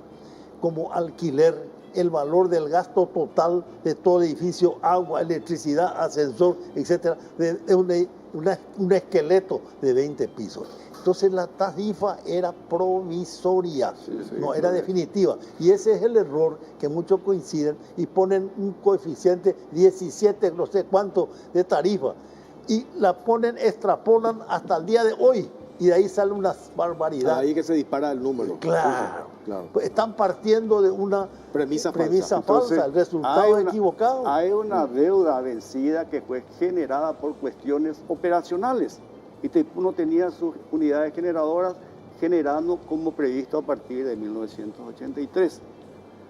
como alquiler el valor del gasto total de todo el edificio, agua, electricidad, ascensor, etcétera, de un esqueleto de 20 pisos? Entonces la tarifa era provisoria, no era definitiva. Y ese es el error que muchos coinciden y ponen un coeficiente 17, no sé cuánto, de tarifa. Y la ponen, extrapolan hasta el día de hoy. Y de ahí sale una barbaridad. Ahí que se dispara el número. Claro. Claro. Pues están partiendo de una Premisa falsa. Entonces, El resultado es equivocado. Hay una deuda vencida que fue generada por cuestiones operacionales. Itaipú no tenía sus unidades generadoras generando como previsto a partir de 1983.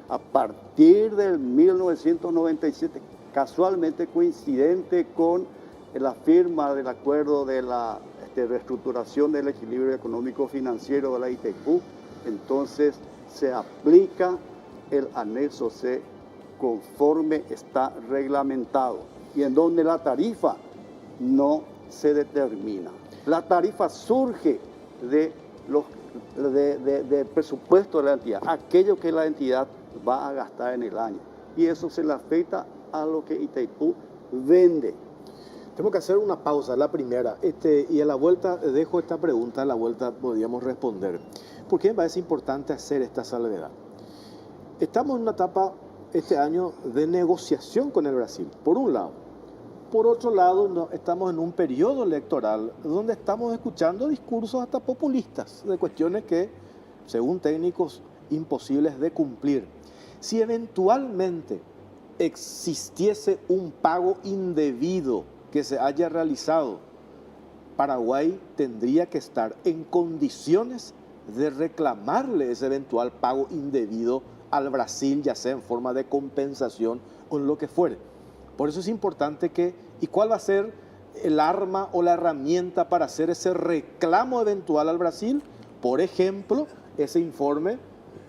A partir del 1997, casualmente coincidente con la firma del acuerdo de la reestructuración del equilibrio económico-financiero de la Itaipú, entonces se aplica el anexo C conforme está reglamentado y en donde la tarifa no se determina. La tarifa surge del presupuesto de la entidad, aquello que la entidad va a gastar en el año, y eso se le afecta a lo que Itaipú vende. Tenemos que hacer una pausa, la primera, y a la vuelta dejo esta pregunta, a la vuelta podríamos responder. ¿Por qué me parece importante hacer esta salvedad? Estamos en una etapa este año de negociación con el Brasil, por un lado. Por otro lado, estamos en un periodo electoral donde estamos escuchando discursos hasta populistas de cuestiones que, según técnicos, imposibles de cumplir. Si eventualmente existiese un pago indebido que se haya realizado, Paraguay tendría que estar en condiciones de reclamarle ese eventual pago indebido al Brasil, ya sea en forma de compensación o en lo que fuere. Por eso es importante ¿y cuál va a ser el arma o la herramienta para hacer ese reclamo eventual al Brasil? Por ejemplo, ese informe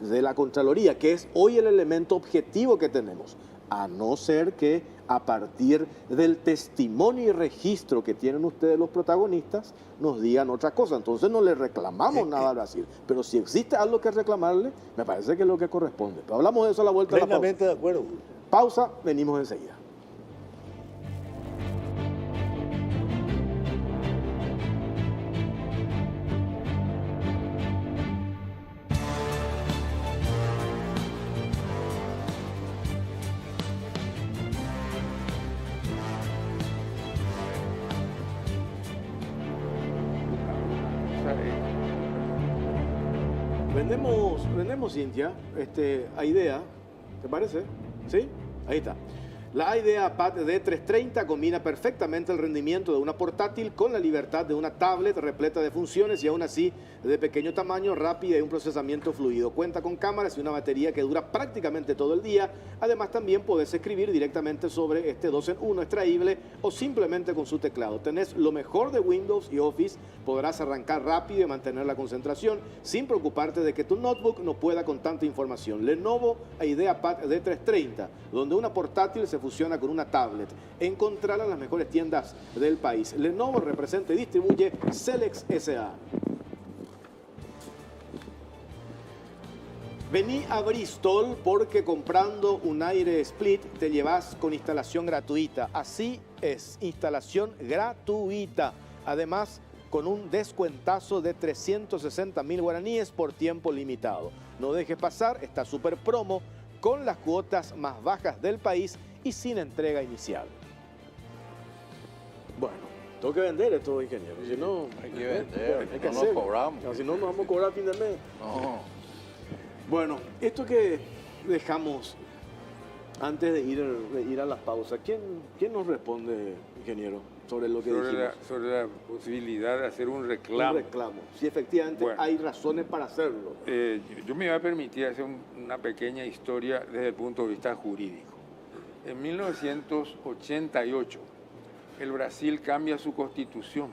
de la Contraloría, que es hoy el elemento objetivo que tenemos, a no ser que a partir del testimonio y registro que tienen ustedes los protagonistas, nos digan otra cosa. Entonces no le reclamamos nada a Brasil. Pero si existe algo que reclamarle, me parece que es lo que corresponde. Pero hablamos de eso a la vuelta de la pausa. Plenamente de acuerdo. Pausa, venimos enseguida. Vendemos, Cintia, AIDEA, ¿te parece? ¿Sí? Ahí está. La AIDEA Pad D330 combina perfectamente el rendimiento de una portátil con la libertad de una tablet repleta de funciones y aún así de pequeño tamaño, rápida y un procesamiento fluido. Cuenta con cámaras y una batería que dura prácticamente todo el día. Además también podés escribir directamente sobre este 2 en 1 extraíble o simplemente con su teclado. Tenés lo mejor de Windows y Office, podrás arrancar rápido y mantener la concentración sin preocuparte de que tu notebook no pueda con tanta información. Lenovo AIDEA Pad D330, donde una portátil se fusiona con una tablet. Encontrarla en las mejores tiendas del país. Lenovo representa y distribuye Celex S.A. Vení a Bristol porque comprando un aire split te llevas con instalación gratuita. Así es, instalación gratuita. Además, con un descuentazo de 360.000 guaraníes por tiempo limitado. No dejes pasar esta super promo con las cuotas más bajas del país y sin entrega inicial. Bueno, tengo que vender esto, ingeniero. Si no, Hay que vender, hay que no nos hacerlo. cobramos. No, si no, nos vamos a cobrar a fin de mes. No. Bueno, esto que dejamos antes de ir a las pausas, ¿quién nos responde, ingeniero, sobre lo que dijimos? Sobre la posibilidad de hacer un reclamo. Un reclamo. Si efectivamente hay razones para hacerlo. Yo me voy a permitir hacer una pequeña historia desde el punto de vista jurídico. En 1988, el Brasil cambia su constitución.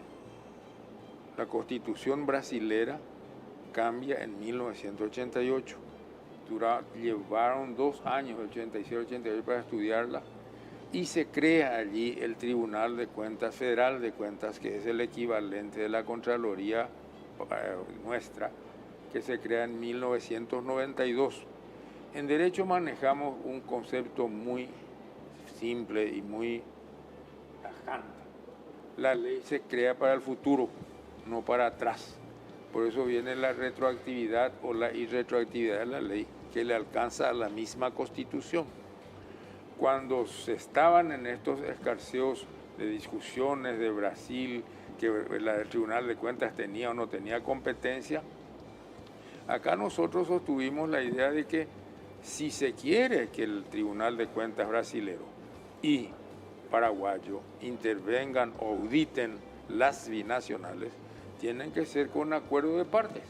La constitución brasilera cambia en 1988. Llevaron 2 años, 87-88, para estudiarla, y se crea allí el Tribunal de Cuentas Federal de Cuentas, que es el equivalente de la Contraloría nuestra, que se crea en 1992. En derecho manejamos un concepto muy simple y muy tajante. La ley se crea para el futuro, no para atrás. Por eso viene la retroactividad o la irretroactividad de la ley, que le alcanza a la misma Constitución. Cuando se estaban en estos escarceos de discusiones de Brasil, que el Tribunal de Cuentas tenía o no tenía competencia, acá nosotros sostuvimos la idea de que si se quiere que el Tribunal de Cuentas brasilero y paraguayo intervengan o auditen las binacionales, tienen que ser con acuerdo de partes.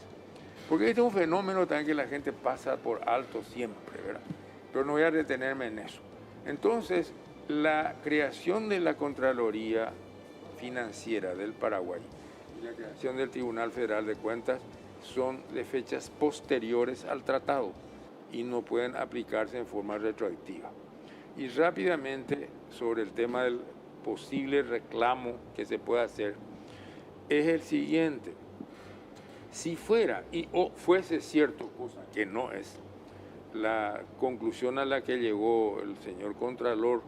Porque este es un fenómeno también que la gente pasa por alto siempre, ¿verdad? Pero no voy a retenerme en eso. Entonces, la creación de la Contraloría Financiera del Paraguay y la creación del Tribunal Federal de Cuentas son de fechas posteriores al tratado y no pueden aplicarse en forma retroactiva. Y rápidamente, sobre el tema del posible reclamo que se puede hacer, es el siguiente. Si fuera o fuese cierto, cosa que no es, la conclusión a la que llegó el señor Contralor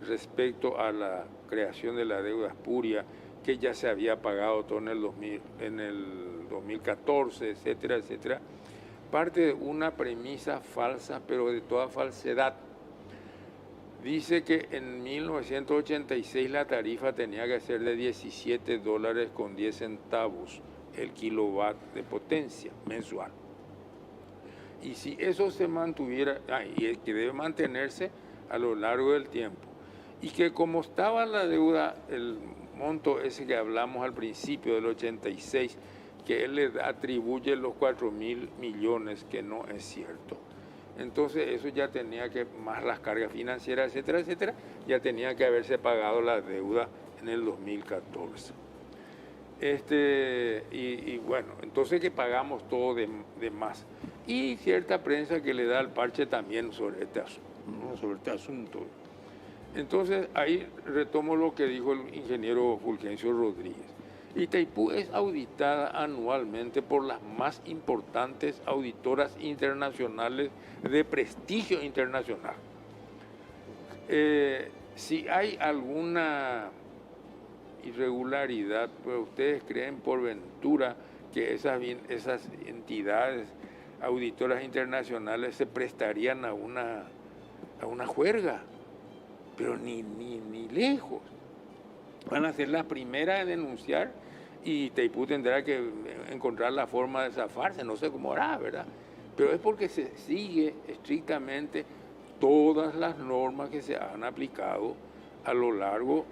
respecto a la creación de la deuda espuria, que ya se había pagado todo en el 2014, etcétera, etcétera, parte de una premisa falsa, pero de toda falsedad. Dice que en 1986 la tarifa tenía que ser de $17.10 el kilowatt de potencia mensual. Y si eso se mantuviera, y que debe mantenerse a lo largo del tiempo, y que como estaba la deuda, el monto ese que hablamos al principio del 86, que él le atribuye los 4.000 millones, que no es cierto. Entonces eso ya tenía que, más las cargas financieras, etcétera, etcétera, ya tenía que haberse pagado la deuda en el 2014. Y bueno, entonces que pagamos todo de más. Y cierta prensa que le da el parche también sobre este asunto. Entonces ahí retomo lo que dijo el ingeniero Fulgencio Rodríguez. Itaipú es auditada anualmente por las más importantes auditoras internacionales de prestigio internacional. Si hay alguna irregularidad, pues ustedes creen por ventura que esas entidades auditoras internacionales se prestarían a una juerga, pero ni lejos. Van a ser las primeras a denunciar y Itaipú tendrá que encontrar la forma de zafarse, no sé cómo hará, ¿verdad? Pero es porque se sigue estrictamente todas las normas que se han aplicado a lo largo,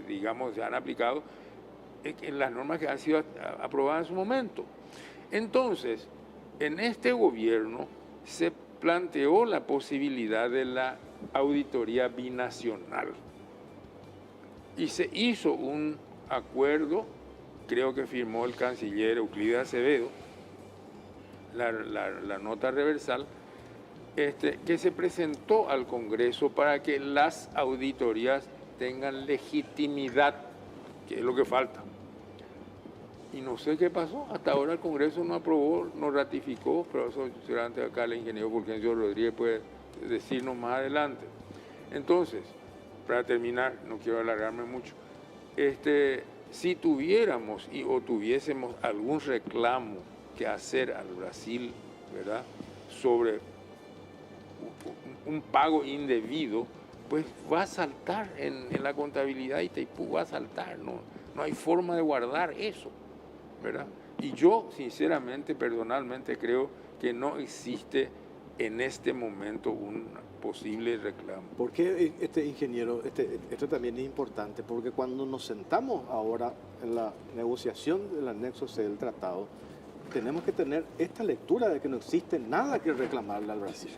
digamos, se han aplicado en las normas que han sido aprobadas en su momento. Entonces, en este gobierno se planteó la posibilidad de la auditoría binacional. Y se hizo un acuerdo, creo que firmó el canciller Euclides Acevedo, la nota reversal, que se presentó al Congreso para que las auditorías tengan legitimidad, que es lo que falta. Y no sé qué pasó, hasta ahora el Congreso no aprobó, no ratificó, pero eso seguramente acá el ingeniero Fulgencio Rodríguez puede decirnos más adelante. Entonces, para terminar, no quiero alargarme mucho, si tuviéramos o tuviésemos algún reclamo que hacer al Brasil, ¿verdad?, sobre un pago indebido, pues va a saltar en la contabilidad, Itaipú va a saltar, no hay forma de guardar eso, ¿verdad? Y yo, sinceramente, personalmente, creo que no existe en este momento un posible reclamo. ¿Por qué, ingeniero? Esto también es importante, porque cuando nos sentamos ahora en la negociación del anexo C del tratado, tenemos que tener esta lectura de que no existe nada que reclamarle al Brasil.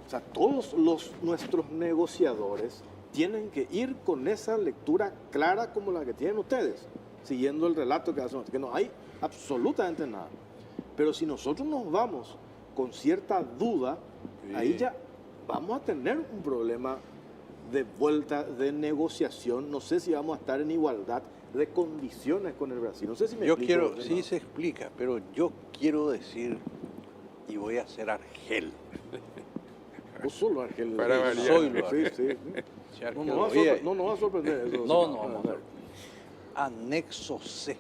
O sea, todos nuestros negociadores tienen que ir con esa lectura clara como la que tienen ustedes, siguiendo el relato que hacen, que no hay absolutamente nada. Pero si nosotros nos vamos con cierta duda, ahí ya vamos a tener un problema de vuelta, de negociación. No sé si vamos a estar en igualdad de condiciones con el Brasil. No sé si me Yo explico. quiero, sí se explica, pero yo quiero decir, y voy a ser Argel. Vos solo, Argel. Para variar. Soy lo Sí, Argel. sí. Si No Argel nos lo veía- va a sorprender eso. No, no vamos a ver. Anexo C.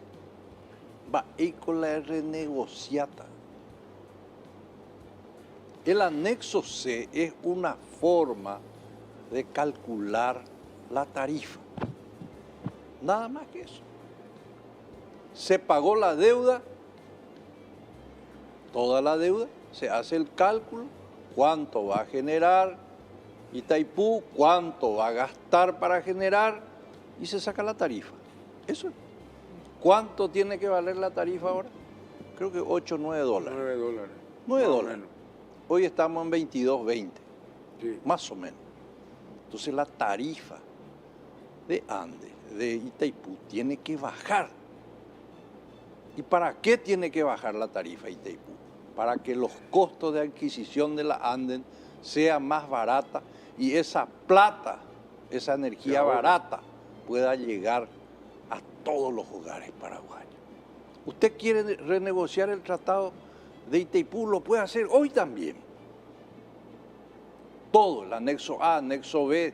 Va y con la renegociata. El anexo C es una forma de calcular la tarifa. Nada más que eso. Se pagó la deuda, toda la deuda, se hace el cálculo, cuánto va a generar Itaipú, cuánto va a gastar para generar y se saca la tarifa. Eso es. ¿Cuánto tiene que valer la tarifa ahora? Creo que 8 o 9 dólares. $9. 9 Más o dólares. menos. Hoy estamos en 22.20, Sí. más o menos. Entonces la tarifa de Andes, de Itaipú, tiene que bajar. ¿Y para qué tiene que bajar la tarifa Itaipú? Para que los costos de adquisición de la Anden sean más barata y esa plata, esa energía barata, pueda llegar a todos los hogares paraguayos. Usted quiere renegociar el tratado de Itaipú, lo puede hacer hoy también. Todo, el anexo A, anexo B,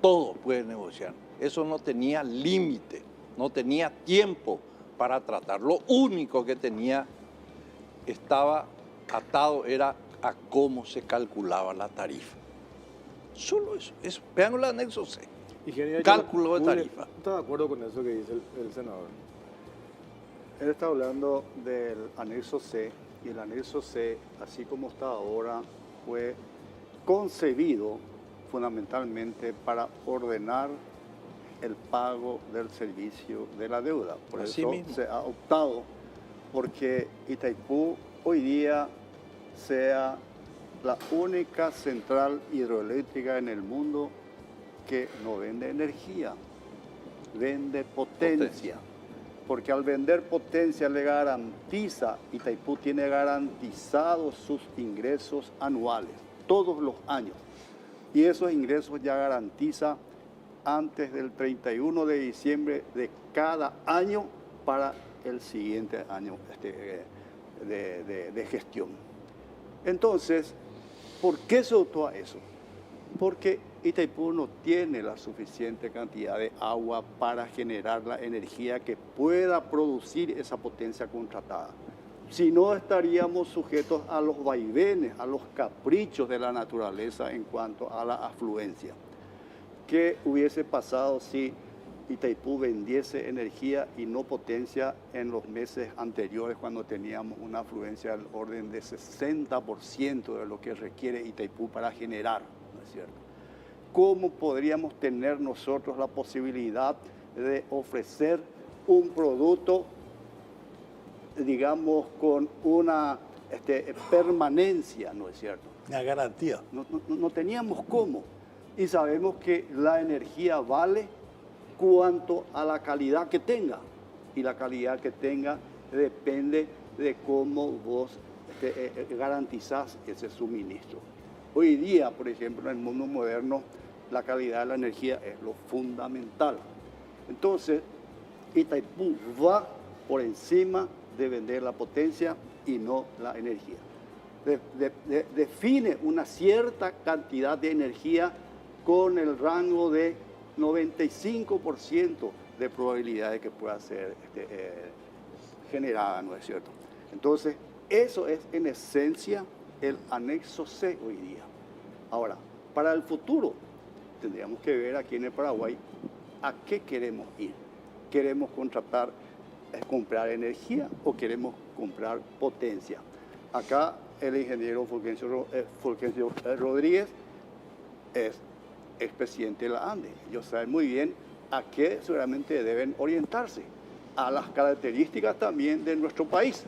todo puede negociar. Eso no tenía límite, no tenía tiempo para tratar. Lo único que tenía, estaba atado, era a cómo se calculaba la tarifa. Solo eso. Vean el anexo C. Ingeniero, Cálculo de Julio, tarifa. ¿Está de acuerdo con eso que dice el senador? Él está hablando del anexo C, y el anexo C, así como está ahora, fue concebido fundamentalmente para ordenar el pago del servicio de la deuda. Por Así eso mismo. se ha optado porque Itaipú hoy día sea la única central hidroeléctrica en el mundo que no vende energía, vende potencia. Porque al vender potencia le garantiza, Itaipú tiene garantizados sus ingresos anuales, todos los años. Y esos ingresos ya garantiza antes del 31 de diciembre de cada año para el siguiente año de gestión. Entonces, ¿por qué se optó a eso? Porque Itaipú no tiene la suficiente cantidad de agua para generar la energía que pueda producir esa potencia contratada. Si no, estaríamos sujetos a los vaivenes, a los caprichos de la naturaleza en cuanto a la afluencia. ¿Qué hubiese pasado si Itaipú vendiese energía y no potencia en los meses anteriores, cuando teníamos una afluencia del orden de 60% de lo que requiere Itaipú para generar, ¿no es cierto? ¿Cómo podríamos tener nosotros la posibilidad de ofrecer un producto, digamos, con una permanencia, ¿no es cierto? Una garantía. No teníamos cómo. Y sabemos que la energía vale cuanto a la calidad que tenga. Y la calidad que tenga depende de cómo vos garantizás ese suministro. Hoy día, por ejemplo, en el mundo moderno, la calidad de la energía es lo fundamental. Entonces, Itaipú va por encima de vender la potencia y no la energía. Define una cierta cantidad de energía con el rango de 95% de probabilidad de que pueda ser generada, ¿no es cierto? Entonces, eso es en esencia el anexo C hoy día. Ahora, para el futuro, tendríamos que ver aquí en el Paraguay a qué queremos ir. ¿Queremos comprar energía o queremos comprar potencia? Acá el ingeniero Fulgencio Rodríguez es expresidente de la ANDE. Ellos saben muy bien a qué seguramente deben orientarse, a las características también de nuestro país.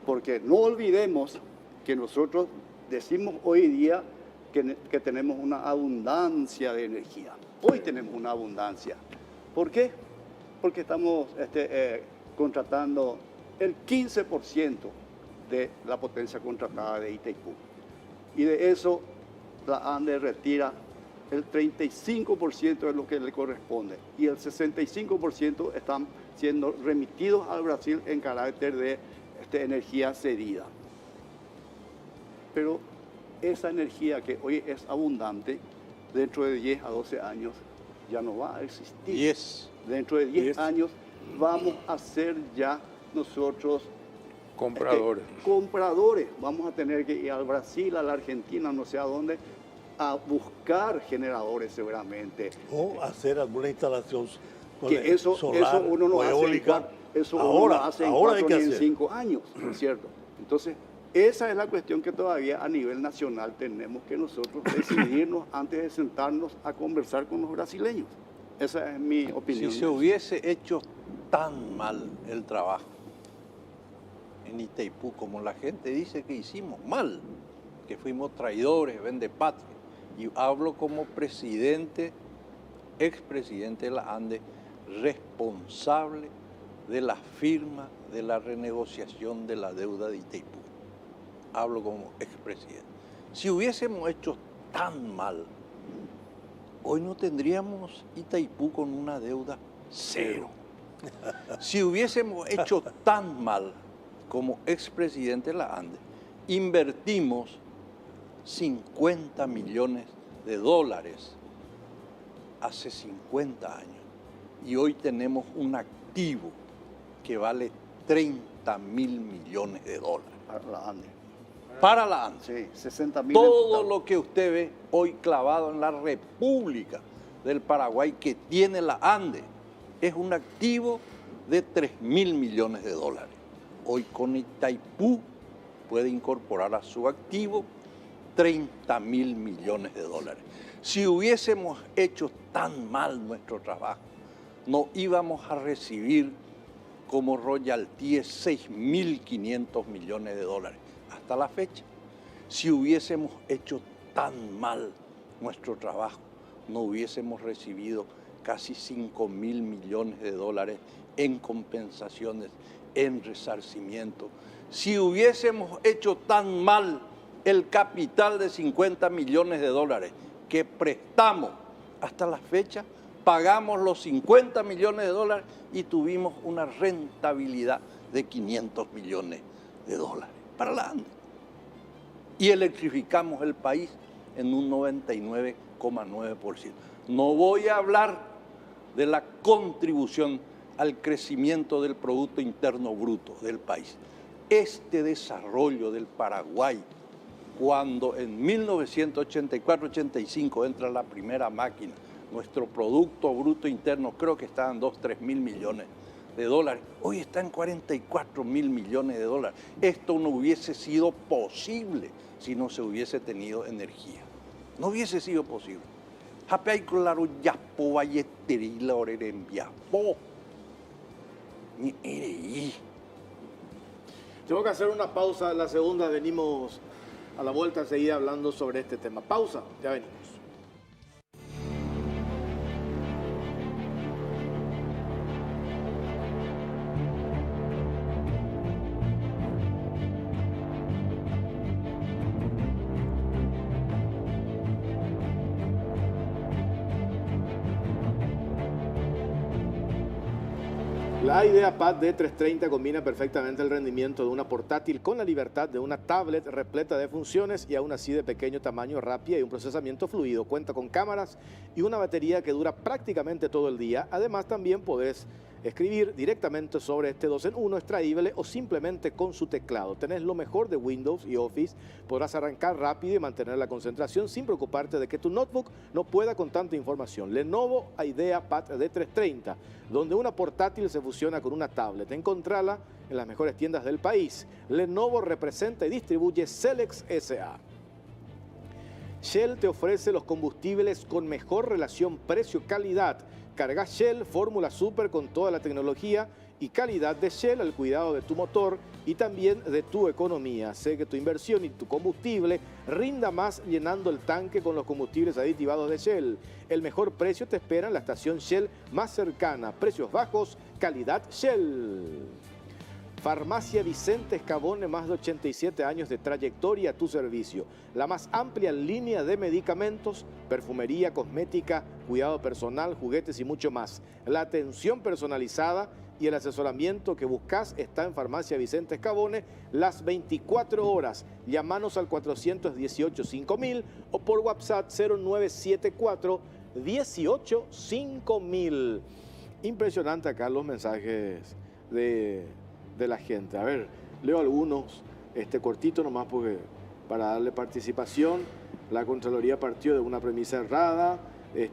Porque no olvidemos que nosotros decimos hoy día que tenemos una abundancia de energía. Hoy tenemos una abundancia. ¿Por qué? Porque estamos contratando el 15% de la potencia contratada de Itaipú. Y de eso la ANDE retira el 35% es lo que le corresponde y el 65% están siendo remitidos al Brasil en carácter de energía cedida. Pero esa energía que hoy es abundante, dentro de 10 a 12 años ya no va a existir. 10. Dentro de 10 años vamos a ser ya nosotros Compradores. compradores. Vamos a tener que ir al Brasil, a la Argentina, no sé a dónde, a buscar generadores seguramente. O hacer alguna instalación Que eso uno no hace eólica. ahora Hay que ni en hacer. 5 años, ¿no es cierto? Entonces, esa es la cuestión que todavía a nivel nacional tenemos que nosotros decidirnos antes de sentarnos a conversar con los brasileños. Esa es mi opinión. Si se hubiese hecho tan mal el trabajo en Itaipú como la gente dice que hicimos mal, que fuimos traidores, vendepatria, y hablo como presidente, expresidente de la ANDE, responsable de la firma de la renegociación de la deuda de Itaipú. Hablo como expresidente. Si hubiésemos hecho tan mal, hoy no tendríamos Itaipú con una deuda cero. Si hubiésemos hecho tan mal como expresidente de la ANDE, invertimos 50 millones de dólares hace 50 años y hoy tenemos un activo que vale 30 mil millones de dólares. Para la ANDE. Para la ANDE. Sí, 60.000. Todo lo que usted ve hoy clavado en la República del Paraguay que tiene la ANDE es un activo de 3 mil millones de dólares. Hoy con Itaipú puede incorporar a su activo 30 mil millones de dólares. Si hubiésemos hecho tan mal nuestro trabajo, no íbamos a recibir como royalties 6.500 millones de dólares hasta la fecha. Si hubiésemos hecho tan mal nuestro trabajo, no hubiésemos recibido casi 5.000 millones de dólares en compensaciones, en resarcimiento. Si hubiésemos hecho tan mal el capital de 50 millones de dólares que prestamos hasta la fecha, pagamos los 50 millones de dólares y tuvimos una rentabilidad de 500 millones de dólares para la ANDE. Y electrificamos el país en un 99,9%. No voy a hablar de la contribución al crecimiento del Producto Interno Bruto del país. Este desarrollo del Paraguay, cuando en 1984-85 entra la primera máquina, nuestro Producto Bruto Interno creo que estaba en 2-3 mil millones de dólares, hoy está en 44 mil millones de dólares. Esto no hubiese sido posible si no se hubiese tenido energía. No hubiese sido posible. Tengo que hacer una pausa, la segunda venimos a la vuelta a seguir hablando sobre este tema. Pausa, ya venimos. La IdeaPad D330 combina perfectamente el rendimiento de una portátil con la libertad de una tablet repleta de funciones y aún así de pequeño tamaño, rápida y un procesamiento fluido. Cuenta con cámaras y una batería que dura prácticamente todo el día. Además, también podés escribir directamente sobre este 2 en 1 extraíble o simplemente con su teclado. Tenés lo mejor de Windows y Office. Podrás arrancar rápido y mantener la concentración sin preocuparte de que tu notebook no pueda con tanta información. Lenovo IdeaPad D330, donde una portátil se fusiona con una tablet. Encontrala en las mejores tiendas del país. Lenovo representa y distribuye Selex S.A. Shell te ofrece los combustibles con mejor relación precio-calidad. Carga Shell Fórmula Super con toda la tecnología y calidad de Shell al cuidado de tu motor y también de tu economía. Sé que tu inversión y tu combustible rinda más llenando el tanque con los combustibles aditivados de Shell. El mejor precio te espera en la estación Shell más cercana. Precios bajos, calidad Shell. Farmacia Vicente Escabone, más de 87 años de trayectoria a tu servicio. La más amplia línea de medicamentos, perfumería, cosmética, cuidado personal, juguetes y mucho más. La atención personalizada y el asesoramiento que buscas está en Farmacia Vicente Escabone las 24 horas. Llámanos al 418-5000 o por WhatsApp 0974 18-5000. Impresionante acá los mensajes de la gente. A ver, leo algunos, cortito nomás porque para darle participación. La Contraloría partió de una premisa errada.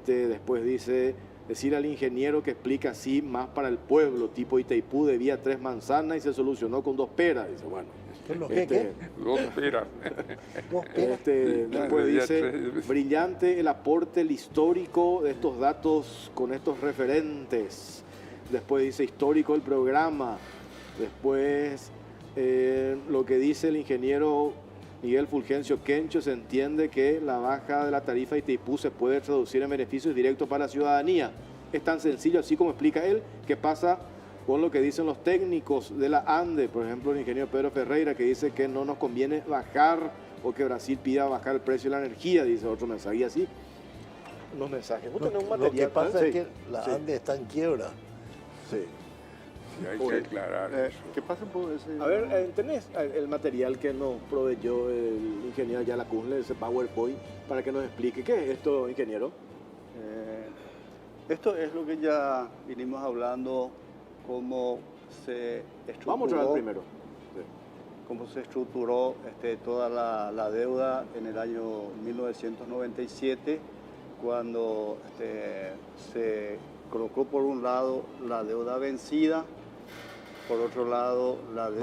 Después dice, decir al ingeniero que explica así más para el pueblo, tipo Itaipú debía 3 manzanas y se solucionó con 2 peras. Dice, bueno. ¿Qué? 2 peras. Después dice, brillante el aporte, el histórico de estos datos con estos referentes. Después dice, histórico el programa. Después, lo que dice el ingeniero Miguel Fulgencio Kencho, se entiende que la baja de la tarifa de Itaipú se puede traducir en beneficios directos para la ciudadanía. Es tan sencillo, así como explica él, que pasa con lo que dicen los técnicos de la ANDE, por ejemplo el ingeniero Pedro Ferreira, que dice que no nos conviene bajar o que Brasil pida bajar el precio de la energía, dice otro mensaje, y así unos mensajes. Lo que pasa es que la ANDE está en quiebra. Sí. Y hay que aclarar eso. ¿Qué pasa por ese? A ver, ¿tenés el material que nos proveyó el ingeniero Ayala Cunle, ese PowerPoint, para que nos explique qué es esto, ingeniero? Esto es lo que ya vinimos hablando, cómo se estructuró. Vamos a ver primero. Cómo se estructuró toda la deuda en el año 1997, cuando se colocó por un lado la deuda vencida, por otro lado las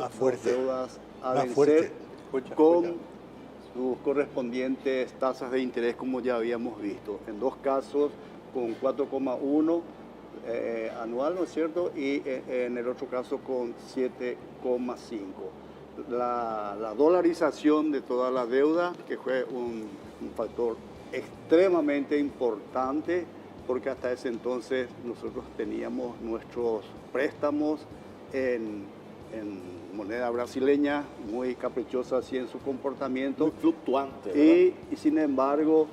deudas a vencer con sus correspondientes tasas de interés, como ya habíamos visto. En 2 casos con 4,1 anual, ¿no es cierto? Y en el otro caso con 7,5. La dolarización de toda la deuda, que fue un factor extremadamente importante, porque hasta ese entonces nosotros teníamos nuestros préstamos en moneda brasileña, muy caprichosa así en su comportamiento. Muy fluctuante, y sin embargo,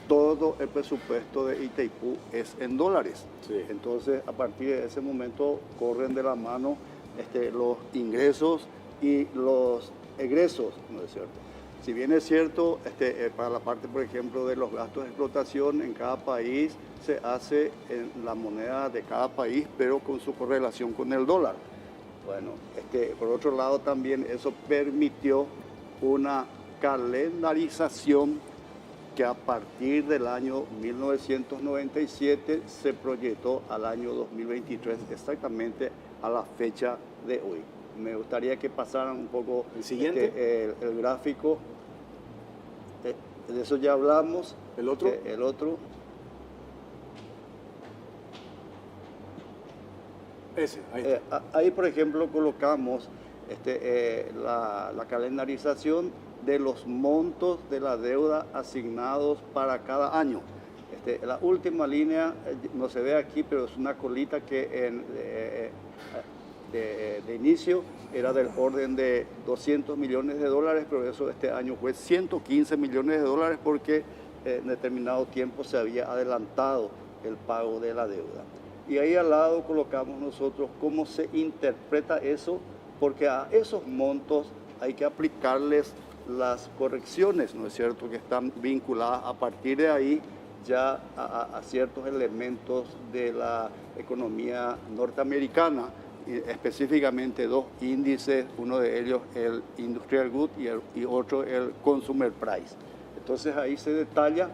todo el presupuesto de Itaipú es en dólares. Sí. Entonces, a partir de ese momento, corren de la mano los ingresos y los egresos, ¿no es cierto? Si bien es cierto, para la parte, por ejemplo, de los gastos de explotación en cada país, se hace en la moneda de cada país, pero con su correlación con el dólar. Bueno, por otro lado también eso permitió una calendarización que a partir del año 1997 se proyectó al año 2023, exactamente a la fecha de hoy. Me gustaría que pasaran un poco el siguiente, el gráfico. De eso ya hablamos. ¿El otro? El otro. Ese, ahí está. Ahí, por ejemplo, colocamos la calendarización de los montos de la deuda asignados para cada año. La última línea no se ve aquí, pero es una colita que de inicio era del orden de 200 millones de dólares, pero eso este año fue 115 millones de dólares porque en determinado tiempo se había adelantado el pago de la deuda. Y ahí al lado colocamos nosotros cómo se interpreta eso, porque a esos montos hay que aplicarles las correcciones, ¿no es cierto?, que están vinculadas a partir de ahí ya a ciertos elementos de la economía norteamericana, específicamente 2 índices, uno de ellos el Industrial Good y otro el Consumer Price. Entonces ahí se detalla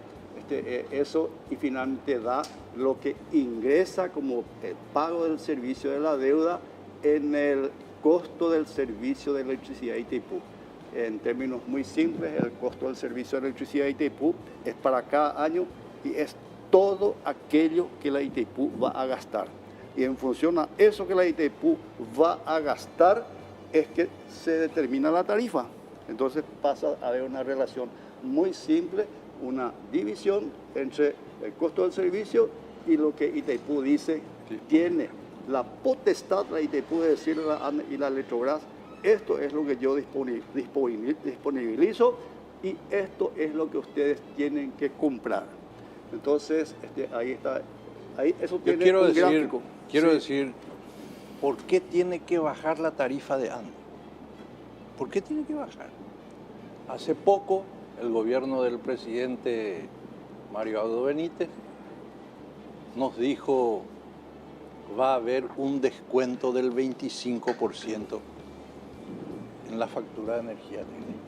eso y finalmente da lo que ingresa como el pago del servicio de la deuda en el costo del servicio de electricidad de Itaipú. En términos muy simples, el costo del servicio de electricidad de Itaipú es para cada año y es todo aquello que la Itaipú va a gastar. Y en función a eso que la Itaipú va a gastar es que se determina la tarifa. Entonces pasa a haber una relación muy simple, una división entre el costo del servicio y lo que Itaipú dice tiene la potestad de Itaipú de decirle a la ANDE y la Electrobras, esto es lo que yo disponibilizo y esto es lo que ustedes tienen que comprar. Entonces, ahí está. Ahí eso tiene un gráfico. Quiero decir, ¿por qué tiene que bajar la tarifa de ANDE? ¿Por qué tiene que bajar? Hace poco, el gobierno del presidente Mario Abdo Benítez nos dijo va a haber un descuento del 25% en la factura de energía eléctrica.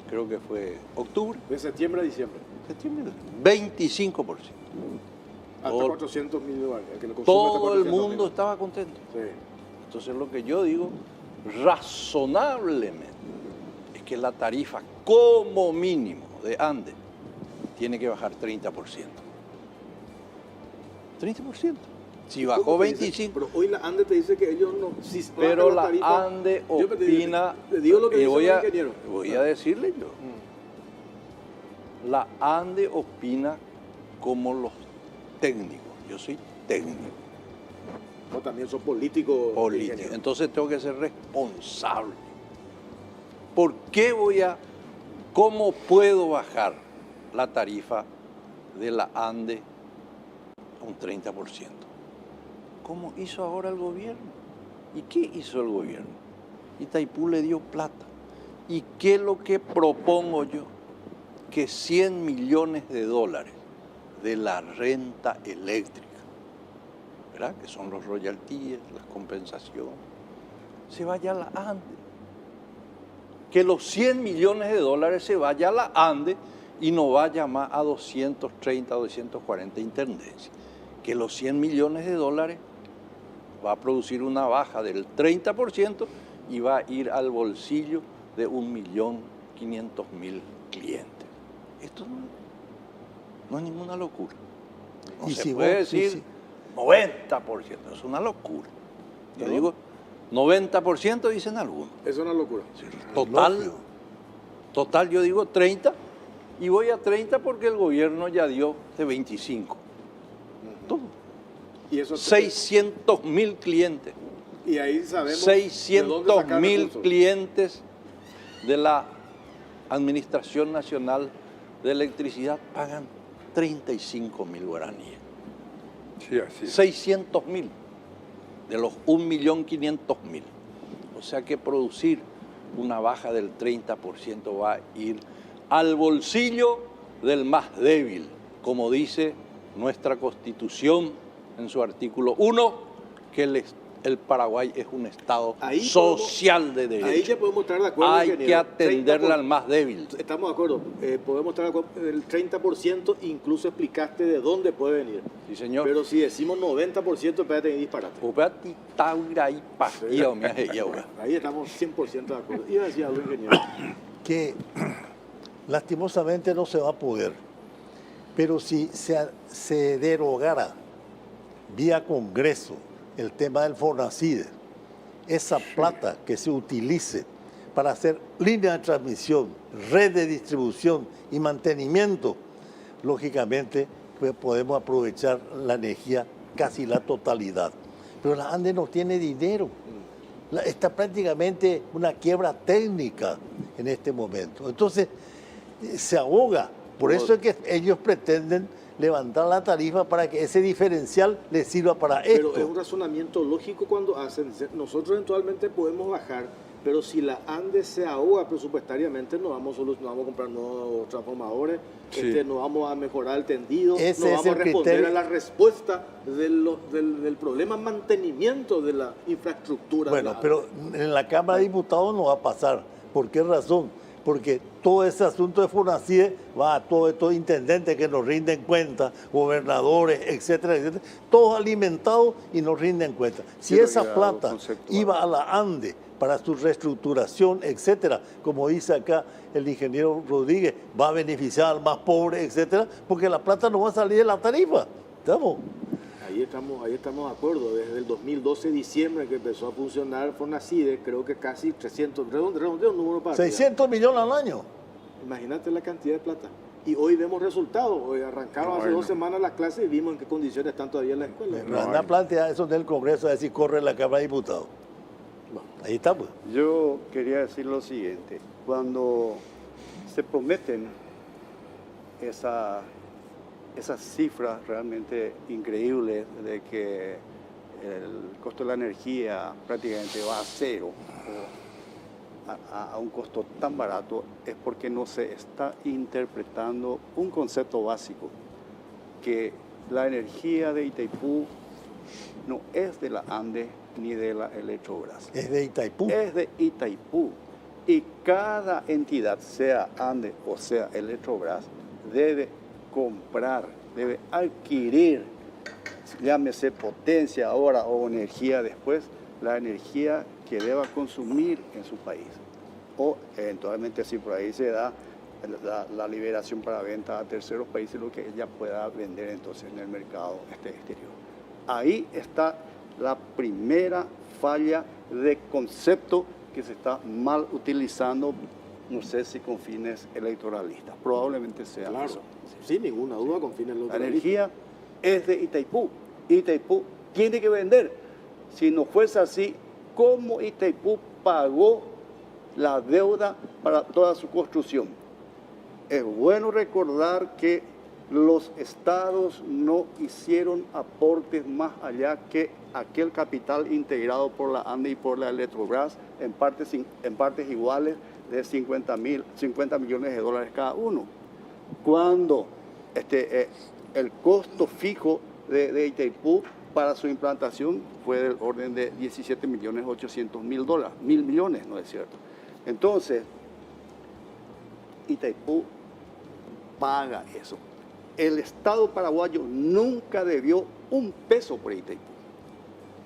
Creo que fue octubre. De septiembre a diciembre. Septiembre, 25%. Hasta 400.000 dólares. Todo el mundo estaba contento. Sí. Entonces lo que yo digo, razonablemente, es que la tarifa como mínimo de ANDE tiene que bajar 30%. 30%. Si bajó 25%. Pero hoy la ANDE te dice que ellos no. Si pero la tarifa, ANDE opina. Te digo lo que dice voy el ingeniero. Voy a decirle yo. La ANDE opina como los técnicos. Yo soy técnico. No, también son políticos. Político. Entonces tengo que ser responsable. ¿Cómo puedo bajar la tarifa de la ANDE a un 30%? ¿Cómo hizo ahora el gobierno? ¿Y qué hizo el gobierno? Itaipú le dio plata. ¿Y qué es lo que propongo yo? Que 100 millones de dólares de la renta eléctrica, ¿verdad? Que son los royalties, las compensaciones, se vaya a la ANDE. Que los 100 millones de dólares se vaya a la ANDE y no vaya más a 230, 240 intendencias. Que los 100 millones de dólares va a producir una baja del 30% y va a ir al bolsillo de 1.500.000 clientes. Esto no es ninguna locura. No se puede decir 90%, es una locura. Yo digo 90%, dicen algunos. Es una locura. Total yo digo 30 y voy a 30 porque el gobierno ya dio de 25. Todo. ¿Y eso 600.000 clientes. Y ahí sabemos 600.000 clientes de la Administración Nacional de Electricidad pagan 35.000 guaraníes. Sí, así es. 600.000 de los 1.500.000. O sea que producir una baja del 30% va a ir al bolsillo del más débil, como dice nuestra Constitución en su artículo 1, que el Paraguay es un Estado social de derecho. Ahí ya podemos estar de acuerdo. Hay que atenderle al más débil. Estamos de acuerdo. Podemos estar de acuerdo. El 30% incluso explicaste de dónde puede venir. Sí, señor. Pero si decimos 90%, espérate que disparate. Ahí estamos 100% de acuerdo. Iba a decir algo, ingeniero. Que lastimosamente no se va a poder. Pero si se derogara vía Congreso el tema del Fonacide, esa plata que se utilice para hacer línea de transmisión, red de distribución y mantenimiento, lógicamente pues podemos aprovechar la energía casi la totalidad. Pero la ANDE no tiene dinero. Está prácticamente una quiebra técnica en este momento. Entonces se ahoga. Por eso es que ellos pretenden levantar la tarifa para que ese diferencial les sirva para esto. Pero es un razonamiento lógico cuando hacen. Nosotros eventualmente podemos bajar, pero si la ANDE se ahoga presupuestariamente, no vamos a comprar nuevos transformadores, no vamos a mejorar el tendido, no vamos a responder a la respuesta del problema mantenimiento de la infraestructura. Bueno, pero en la Cámara de Diputados no va a pasar. ¿Por qué razón? Porque todo ese asunto de Fonacide va a todos estos intendentes que nos rinden cuenta, gobernadores, etcétera, etcétera, todos alimentados y nos rinden cuenta. Si esa plata iba a la ANDE para su reestructuración, etcétera, como dice acá el ingeniero Rodríguez, va a beneficiar al más pobre, etcétera, porque la plata no va a salir de la tarifa. ¿Estamos? Ahí estamos de acuerdo. Desde el 2012, diciembre, que empezó a funcionar Fonacide, creo que casi 300, redondeo un número para 600 millones al año. Imagínate la cantidad de plata. Y hoy vemos resultados. Hoy arrancaron hace Bueno. 2 semanas las clases y vimos en qué condiciones están todavía en la escuela. Me anda a plantear eso del Congreso, a ver si corre la Cámara de Diputados. Bueno, ahí está, pues. Yo quería decir lo siguiente, cuando se prometen esas cifras realmente increíbles de que el costo de la energía prácticamente va a cero, a un costo tan barato, es porque no se está interpretando un concepto básico, que la energía de Itaipú no es de la ANDE ni de la Electrobras. Es de Itaipú. Es de Itaipú. Y cada entidad, sea ANDE o sea Electrobras, debe comprar, debe adquirir, llámese potencia ahora o energía después, la energía que deba consumir en su país. O eventualmente si por ahí se da la liberación para venta a terceros países, lo que ella pueda vender entonces en el mercado exterior. Ahí está la primera falla de concepto que se está mal utilizando, no sé si con fines electoralistas, probablemente sea Claro, eso. sin ninguna duda con fines La electoralistas. energía es de Itaipú. Itaipú tiene que vender. Si no fuese así, ¿cómo Itaipú pagó la deuda para toda su construcción? Es bueno recordar que los estados no hicieron aportes más allá que aquel capital integrado por la ANDE y por la Electrobras en partes iguales de 50 millones de dólares cada uno. Cuando el costo fijo de Itaipú para su implantación fue del orden de 17.800.000 dólares, 1.000 millones, ¿no es cierto? Entonces, Itaipú paga eso. El Estado paraguayo nunca debió un peso por Itaipú,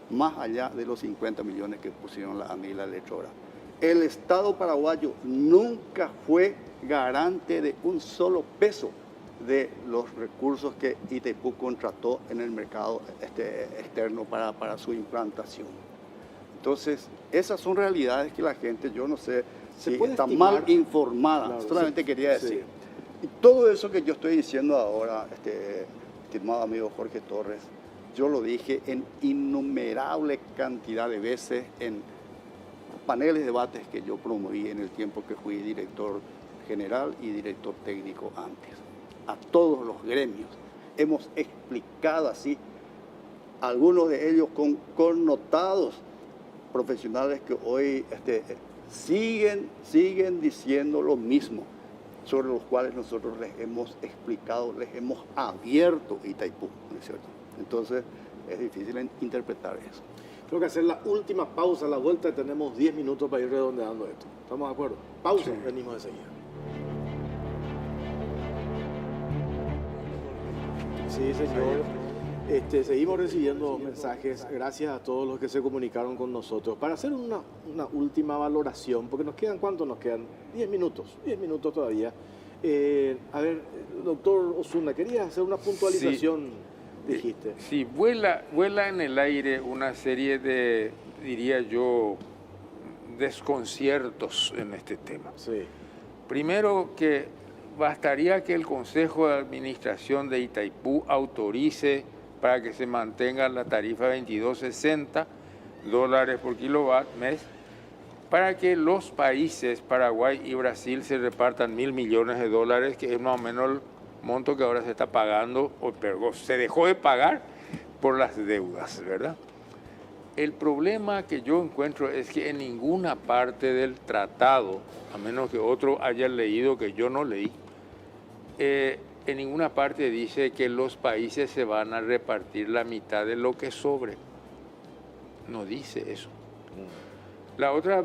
más allá de los 50 millones que pusieron la ANDE y la Electrobras. El Estado paraguayo nunca fue garante de un solo peso de los recursos que Itaipú contrató en el mercado externo para su implantación. Entonces, esas son realidades que la gente, yo no sé si está mal informada, Claro, solamente quería decir. sí. Y todo eso que yo estoy diciendo ahora, estimado amigo Jorge Torres, yo lo dije en innumerable cantidad de veces en paneles de debates que yo promoví en el tiempo que fui director general y director técnico antes. A todos los gremios hemos explicado así, algunos de ellos con connotados profesionales que hoy siguen diciendo lo mismo, sobre los cuales nosotros les hemos explicado, les hemos abierto Itaipú, ¿no es cierto? Entonces es difícil interpretar eso. Creo que hacer la última pausa, a la vuelta tenemos 10 minutos para ir redondeando esto. ¿Estamos de acuerdo? Pausa, Sí. venimos enseguida. Sí, señor. Seguimos recibiendo mensajes. Gracias a todos los que se comunicaron con nosotros. Para hacer una última valoración, porque nos quedan, ¿cuánto nos quedan? 10 minutos todavía. A ver, doctor Osuna, querías hacer una puntualización, dijiste. Sí, vuela en el aire una serie de, diría yo, desconciertos en este tema. Sí. Primero, que bastaría que el Consejo de Administración de Itaipú autorice para que se mantenga la tarifa $22.60 por kilowatt mes, para que los países Paraguay y Brasil se repartan $1.000 millones, que es más o menos el monto que ahora se está pagando, o se dejó de pagar por las deudas, ¿verdad? El problema que yo encuentro es que en ninguna parte del tratado, a menos que otro haya leído que yo no leí, en ninguna parte dice que los países se van a repartir la mitad de lo que sobre. No dice eso. La otra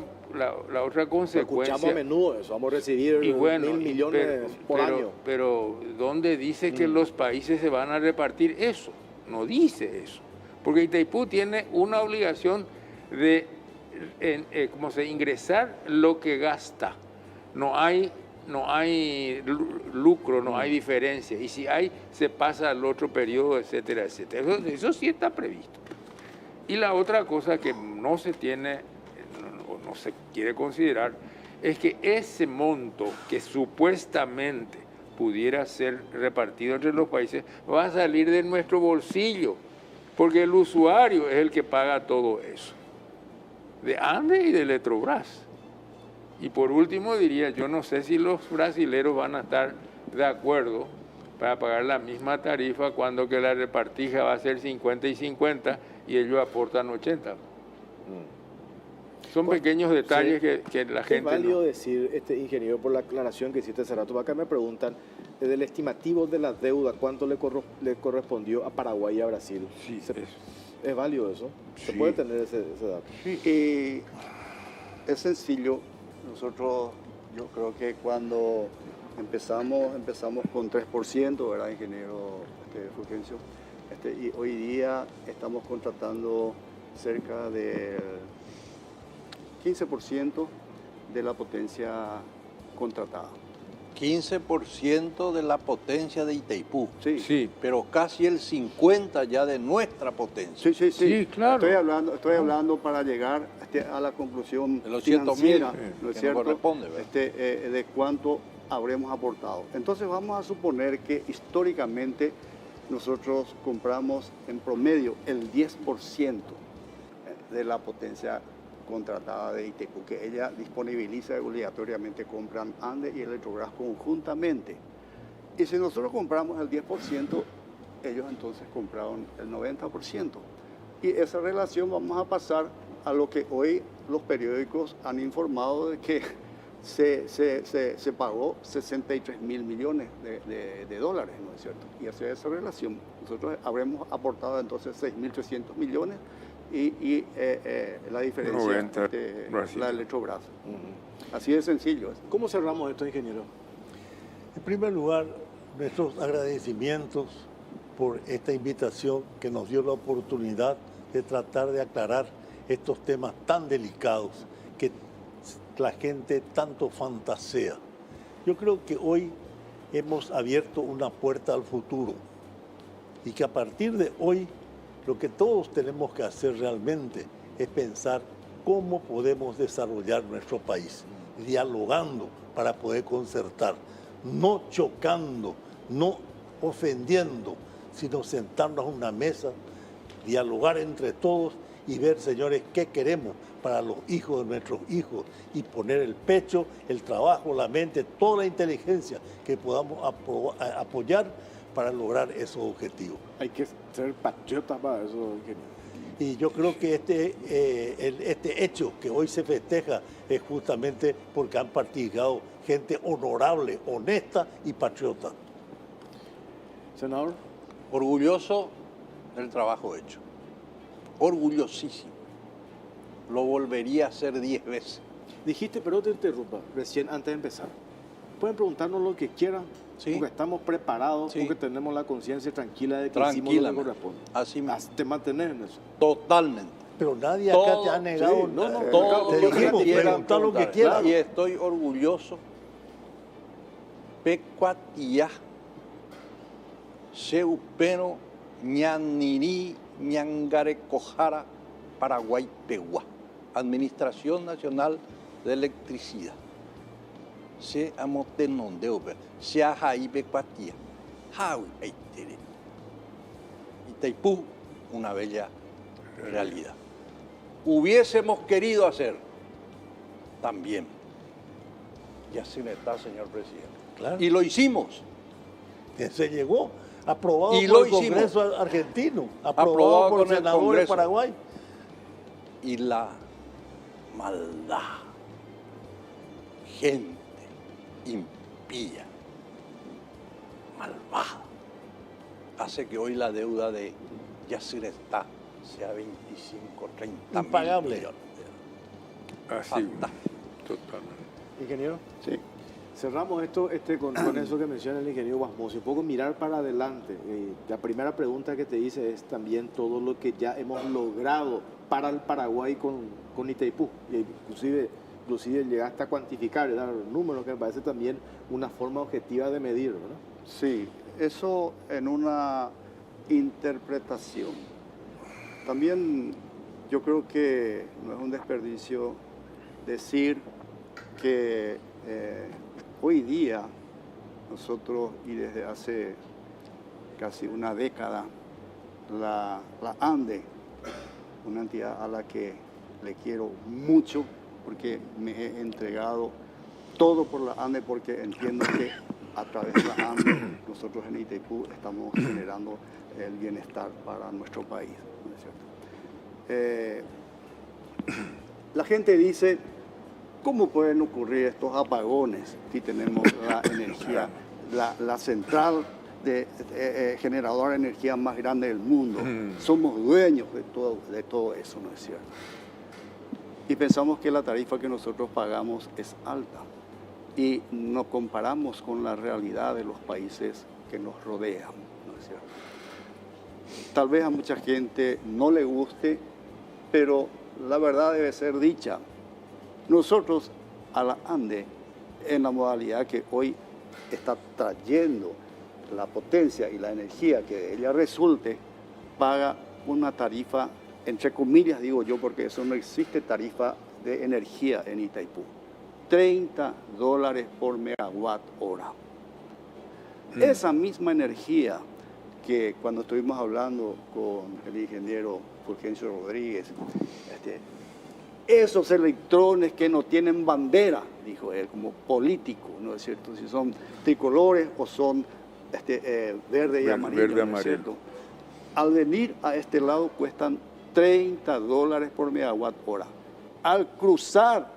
consecuencia... Escuchamos a menudo eso, vamos a recibir Y bueno, 1.000 millones por año. Pero ¿dónde dice que los países se van a repartir eso? No dice eso. Porque Itaipú tiene una obligación de ingresar lo que gasta. No hay lucro, no hay diferencia. Y si hay, se pasa al otro periodo, etcétera, etcétera. Eso sí está previsto. Y la otra cosa que no se tiene, no se quiere considerar, es que ese monto que supuestamente pudiera ser repartido entre los países, va a salir de nuestro bolsillo, porque el usuario es el que paga todo eso, de Andes y de Eletrobras. Y por último diría, yo no sé si los brasileros van a estar de acuerdo para pagar la misma tarifa cuando que la repartija va a ser 50 y 50 y ellos aportan 80. Son pequeños detalles que la gente... Es válido decir, ingeniero, por la aclaración que hiciste hace rato. Acá me preguntan, del estimativo de la deuda, ¿cuánto le correspondió a Paraguay y a Brasil? Sí, ¿Es válido eso? ¿Se Sí. puede tener ese dato? Sí, es sencillo. Nosotros, yo creo que cuando empezamos con 3%, ¿verdad, ingeniero Fulgencio? Y hoy día estamos contratando cerca del 15% de la potencia contratada. 15% de la potencia de Itaipú, Sí, Sí, pero casi el 50% ya de nuestra potencia. sí. Sí, claro. Estoy hablando para llegar a la conclusión De los 100.000, financiera, sí, ¿no es que nos cierto? corresponde, ¿verdad? De cuánto habremos aportado. Entonces vamos a suponer que históricamente nosotros compramos en promedio el 10% de la potencia contratada de Itaipú, que ella disponibiliza y obligatoriamente compran Andes y Eletrobras conjuntamente. Y si nosotros compramos el 10%, ellos entonces compraron el 90%. Y esa relación vamos a pasar a lo que hoy los periódicos han informado de que se pagó 63 mil millones de dólares, ¿no es cierto? Y hacia esa relación nosotros habremos aportado entonces 6.300 millones y la diferencia 90, la Eletrobras. Así de sencillo. ¿Cómo cerramos esto, ingeniero? En primer lugar, nuestros agradecimientos por esta invitación que nos dio la oportunidad de tratar de aclarar estos temas tan delicados que la gente tanto fantasea. Yo creo que hoy hemos abierto una puerta al futuro y que a partir de hoy lo que todos tenemos que hacer realmente es pensar cómo podemos desarrollar nuestro país, dialogando para poder concertar, no chocando, no ofendiendo, sino sentarnos a una mesa, dialogar entre todos y ver, señores, qué queremos para los hijos de nuestros hijos y poner el pecho, el trabajo, la mente, toda la inteligencia que podamos apoyar para lograr esos objetivos. Hay que ser patriotas para eso, ingeniero. Y yo creo que este hecho que hoy se festeja es justamente porque han participado gente honorable, honesta y patriota. Senador. Orgulloso del trabajo hecho. Orgullosísimo. Lo volvería a hacer 10 veces. Dijiste, pero te interrumpa, recién antes de empezar. Pueden preguntarnos lo que quieran, Sí. porque estamos preparados, Sí. porque tenemos la conciencia tranquila de que hicimos lo que corresponde. Así mismo. ¿Te mantenés en eso? Totalmente. Pero nadie acá Todo, te ha negado. sí, no, no, Todo te lo que dijimos, quieran preguntar lo que preguntar. quieran. Y estoy orgulloso. Pecuatía, Seupeno, Ñanirí, Ñangarecojara, Paraguay, Pegua. Administración Nacional de Electricidad. Se amotenondeo, se ajaí Pecuatía. Jaui, Aitere. Itaipú, una bella realidad. Hubiésemos querido hacer también. Ya se me está, señor presidente. Claro. Y lo hicimos. Que se llegó, aprobado Y por lo el hicimos. Congreso argentino, Aprobado aprobado por con el el senador de Congreso. Paraguay. Y la maldad, gente impía, malvada, hace que hoy la deuda de Yacyretá sea 25, 30 Impagable. mil millones. así, Fantástico. totalmente. Ingeniero. Sí. Cerramos esto con eso que menciona el ingeniero Guasmos. Un poco mirar para adelante. La primera pregunta que te hice es también todo lo que ya hemos logrado para el Paraguay con Itaipú. Y inclusive llegaste a cuantificar, dar números, que me parece también una forma objetiva de medir, ¿verdad? Sí, eso en una interpretación. También yo creo que no es un desperdicio decir que hoy día nosotros y desde hace casi una década, la ANDE, una entidad a la que le quiero mucho porque me he entregado todo por la ANDE, porque entiendo que a través de la ANDE nosotros en Itaipú estamos generando el bienestar para nuestro país, ¿no es cierto? La gente dice, ¿cómo pueden ocurrir estos apagones si tenemos la energía, la central generadora de energía más grande del mundo? Somos dueños de todo eso, ¿no es cierto? Y pensamos que la tarifa que nosotros pagamos es alta y nos comparamos con la realidad de los países que nos rodean, ¿no es cierto? Tal vez a mucha gente no le guste, pero la verdad debe ser dicha. Nosotros a la ANDE, en la modalidad que hoy está trayendo la potencia y la energía que de ella resulte, paga una tarifa, entre comillas digo yo, porque eso no existe tarifa de energía en Itaipú, $30 por megawatt hora. Esa misma energía que cuando estuvimos hablando con el ingeniero Fulgencio Rodríguez, esos electrones que no tienen bandera, dijo él, como político, ¿no es cierto? Si son tricolores o son verde y amarillo, ¿no es cierto? Al venir a este lado cuestan $30 por megawatt hora. Al cruzar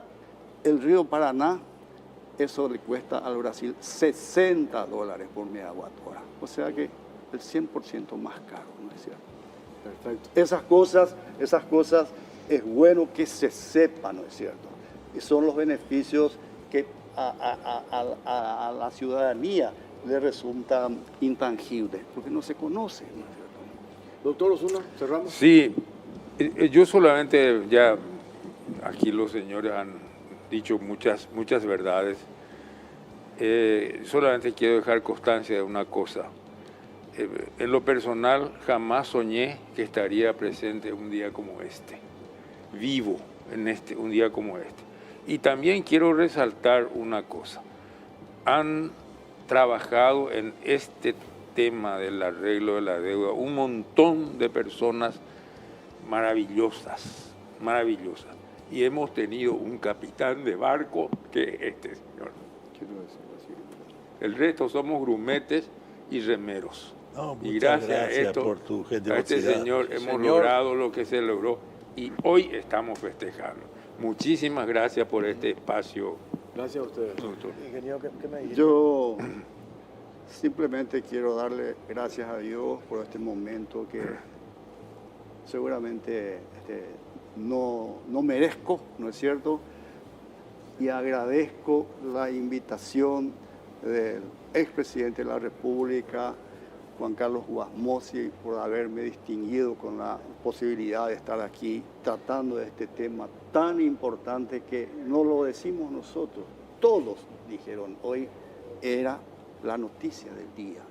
el río Paraná, eso le cuesta al Brasil $60 por megawatt hora. O sea que el 100% más caro, ¿no es cierto? Perfecto. Esas cosas es bueno que se sepan, ¿no es cierto? Y son los beneficios que a la ciudadanía le resultan intangibles, porque no se conoce, ¿no es cierto? Doctor Osuna, cerramos. Sí, yo solamente, ya aquí los señores han dicho muchas verdades. Solamente quiero dejar constancia de una cosa. En lo personal, jamás soñé que estaría presente un día como este, vivo en un día como este. Y también quiero resaltar una cosa. Han trabajado en este tema del arreglo de la deuda un montón de personas maravillosas. Y hemos tenido un capitán de barco que es este señor. El resto somos grumetes y remeros. No, y gracias por tu a este señor hemos logrado lo que se logró y hoy estamos festejando. Muchísimas gracias por este espacio. Gracias a ustedes. Ingeniero, ¿qué me dice? Yo simplemente quiero darle gracias a Dios por este momento que seguramente no merezco, ¿no es cierto? Y agradezco la invitación del expresidente de la República, Juan Carlos Guasmosi, por haberme distinguido con la posibilidad de estar aquí tratando de este tema tan importante que no lo decimos nosotros, todos dijeron hoy, era la noticia del día,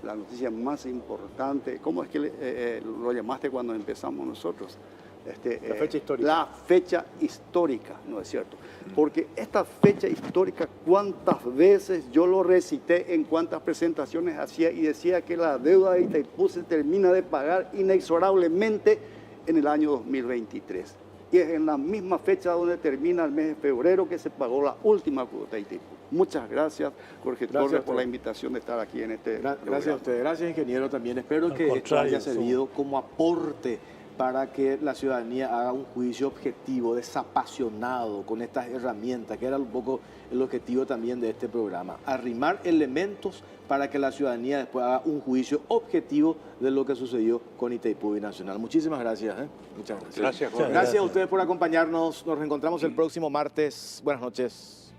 la noticia más importante. ¿Cómo es que lo llamaste cuando empezamos nosotros? La fecha histórica. La fecha histórica, ¿no es cierto? Porque esta fecha histórica, cuántas veces yo lo recité, en cuántas presentaciones hacía y decía que la deuda de Itaipú se termina de pagar inexorablemente en el año 2023. Y es en la misma fecha donde termina el mes de febrero que se pagó la última cuota de Itaipú. Muchas gracias, Jorge Torres, por la invitación de estar aquí en este programa. Gracias a ustedes. Gracias, ingeniero, también. Espero que esto haya servido como aporte para que la ciudadanía haga un juicio objetivo, desapasionado, con estas herramientas, que era un poco el objetivo también de este programa. Arrimar elementos para que la ciudadanía después haga un juicio objetivo de lo que sucedió con Itaipú Binacional. Muchísimas gracias. Muchas gracias. Gracias, Jorge. Gracias a ustedes por acompañarnos. Nos reencontramos el próximo martes. Buenas noches.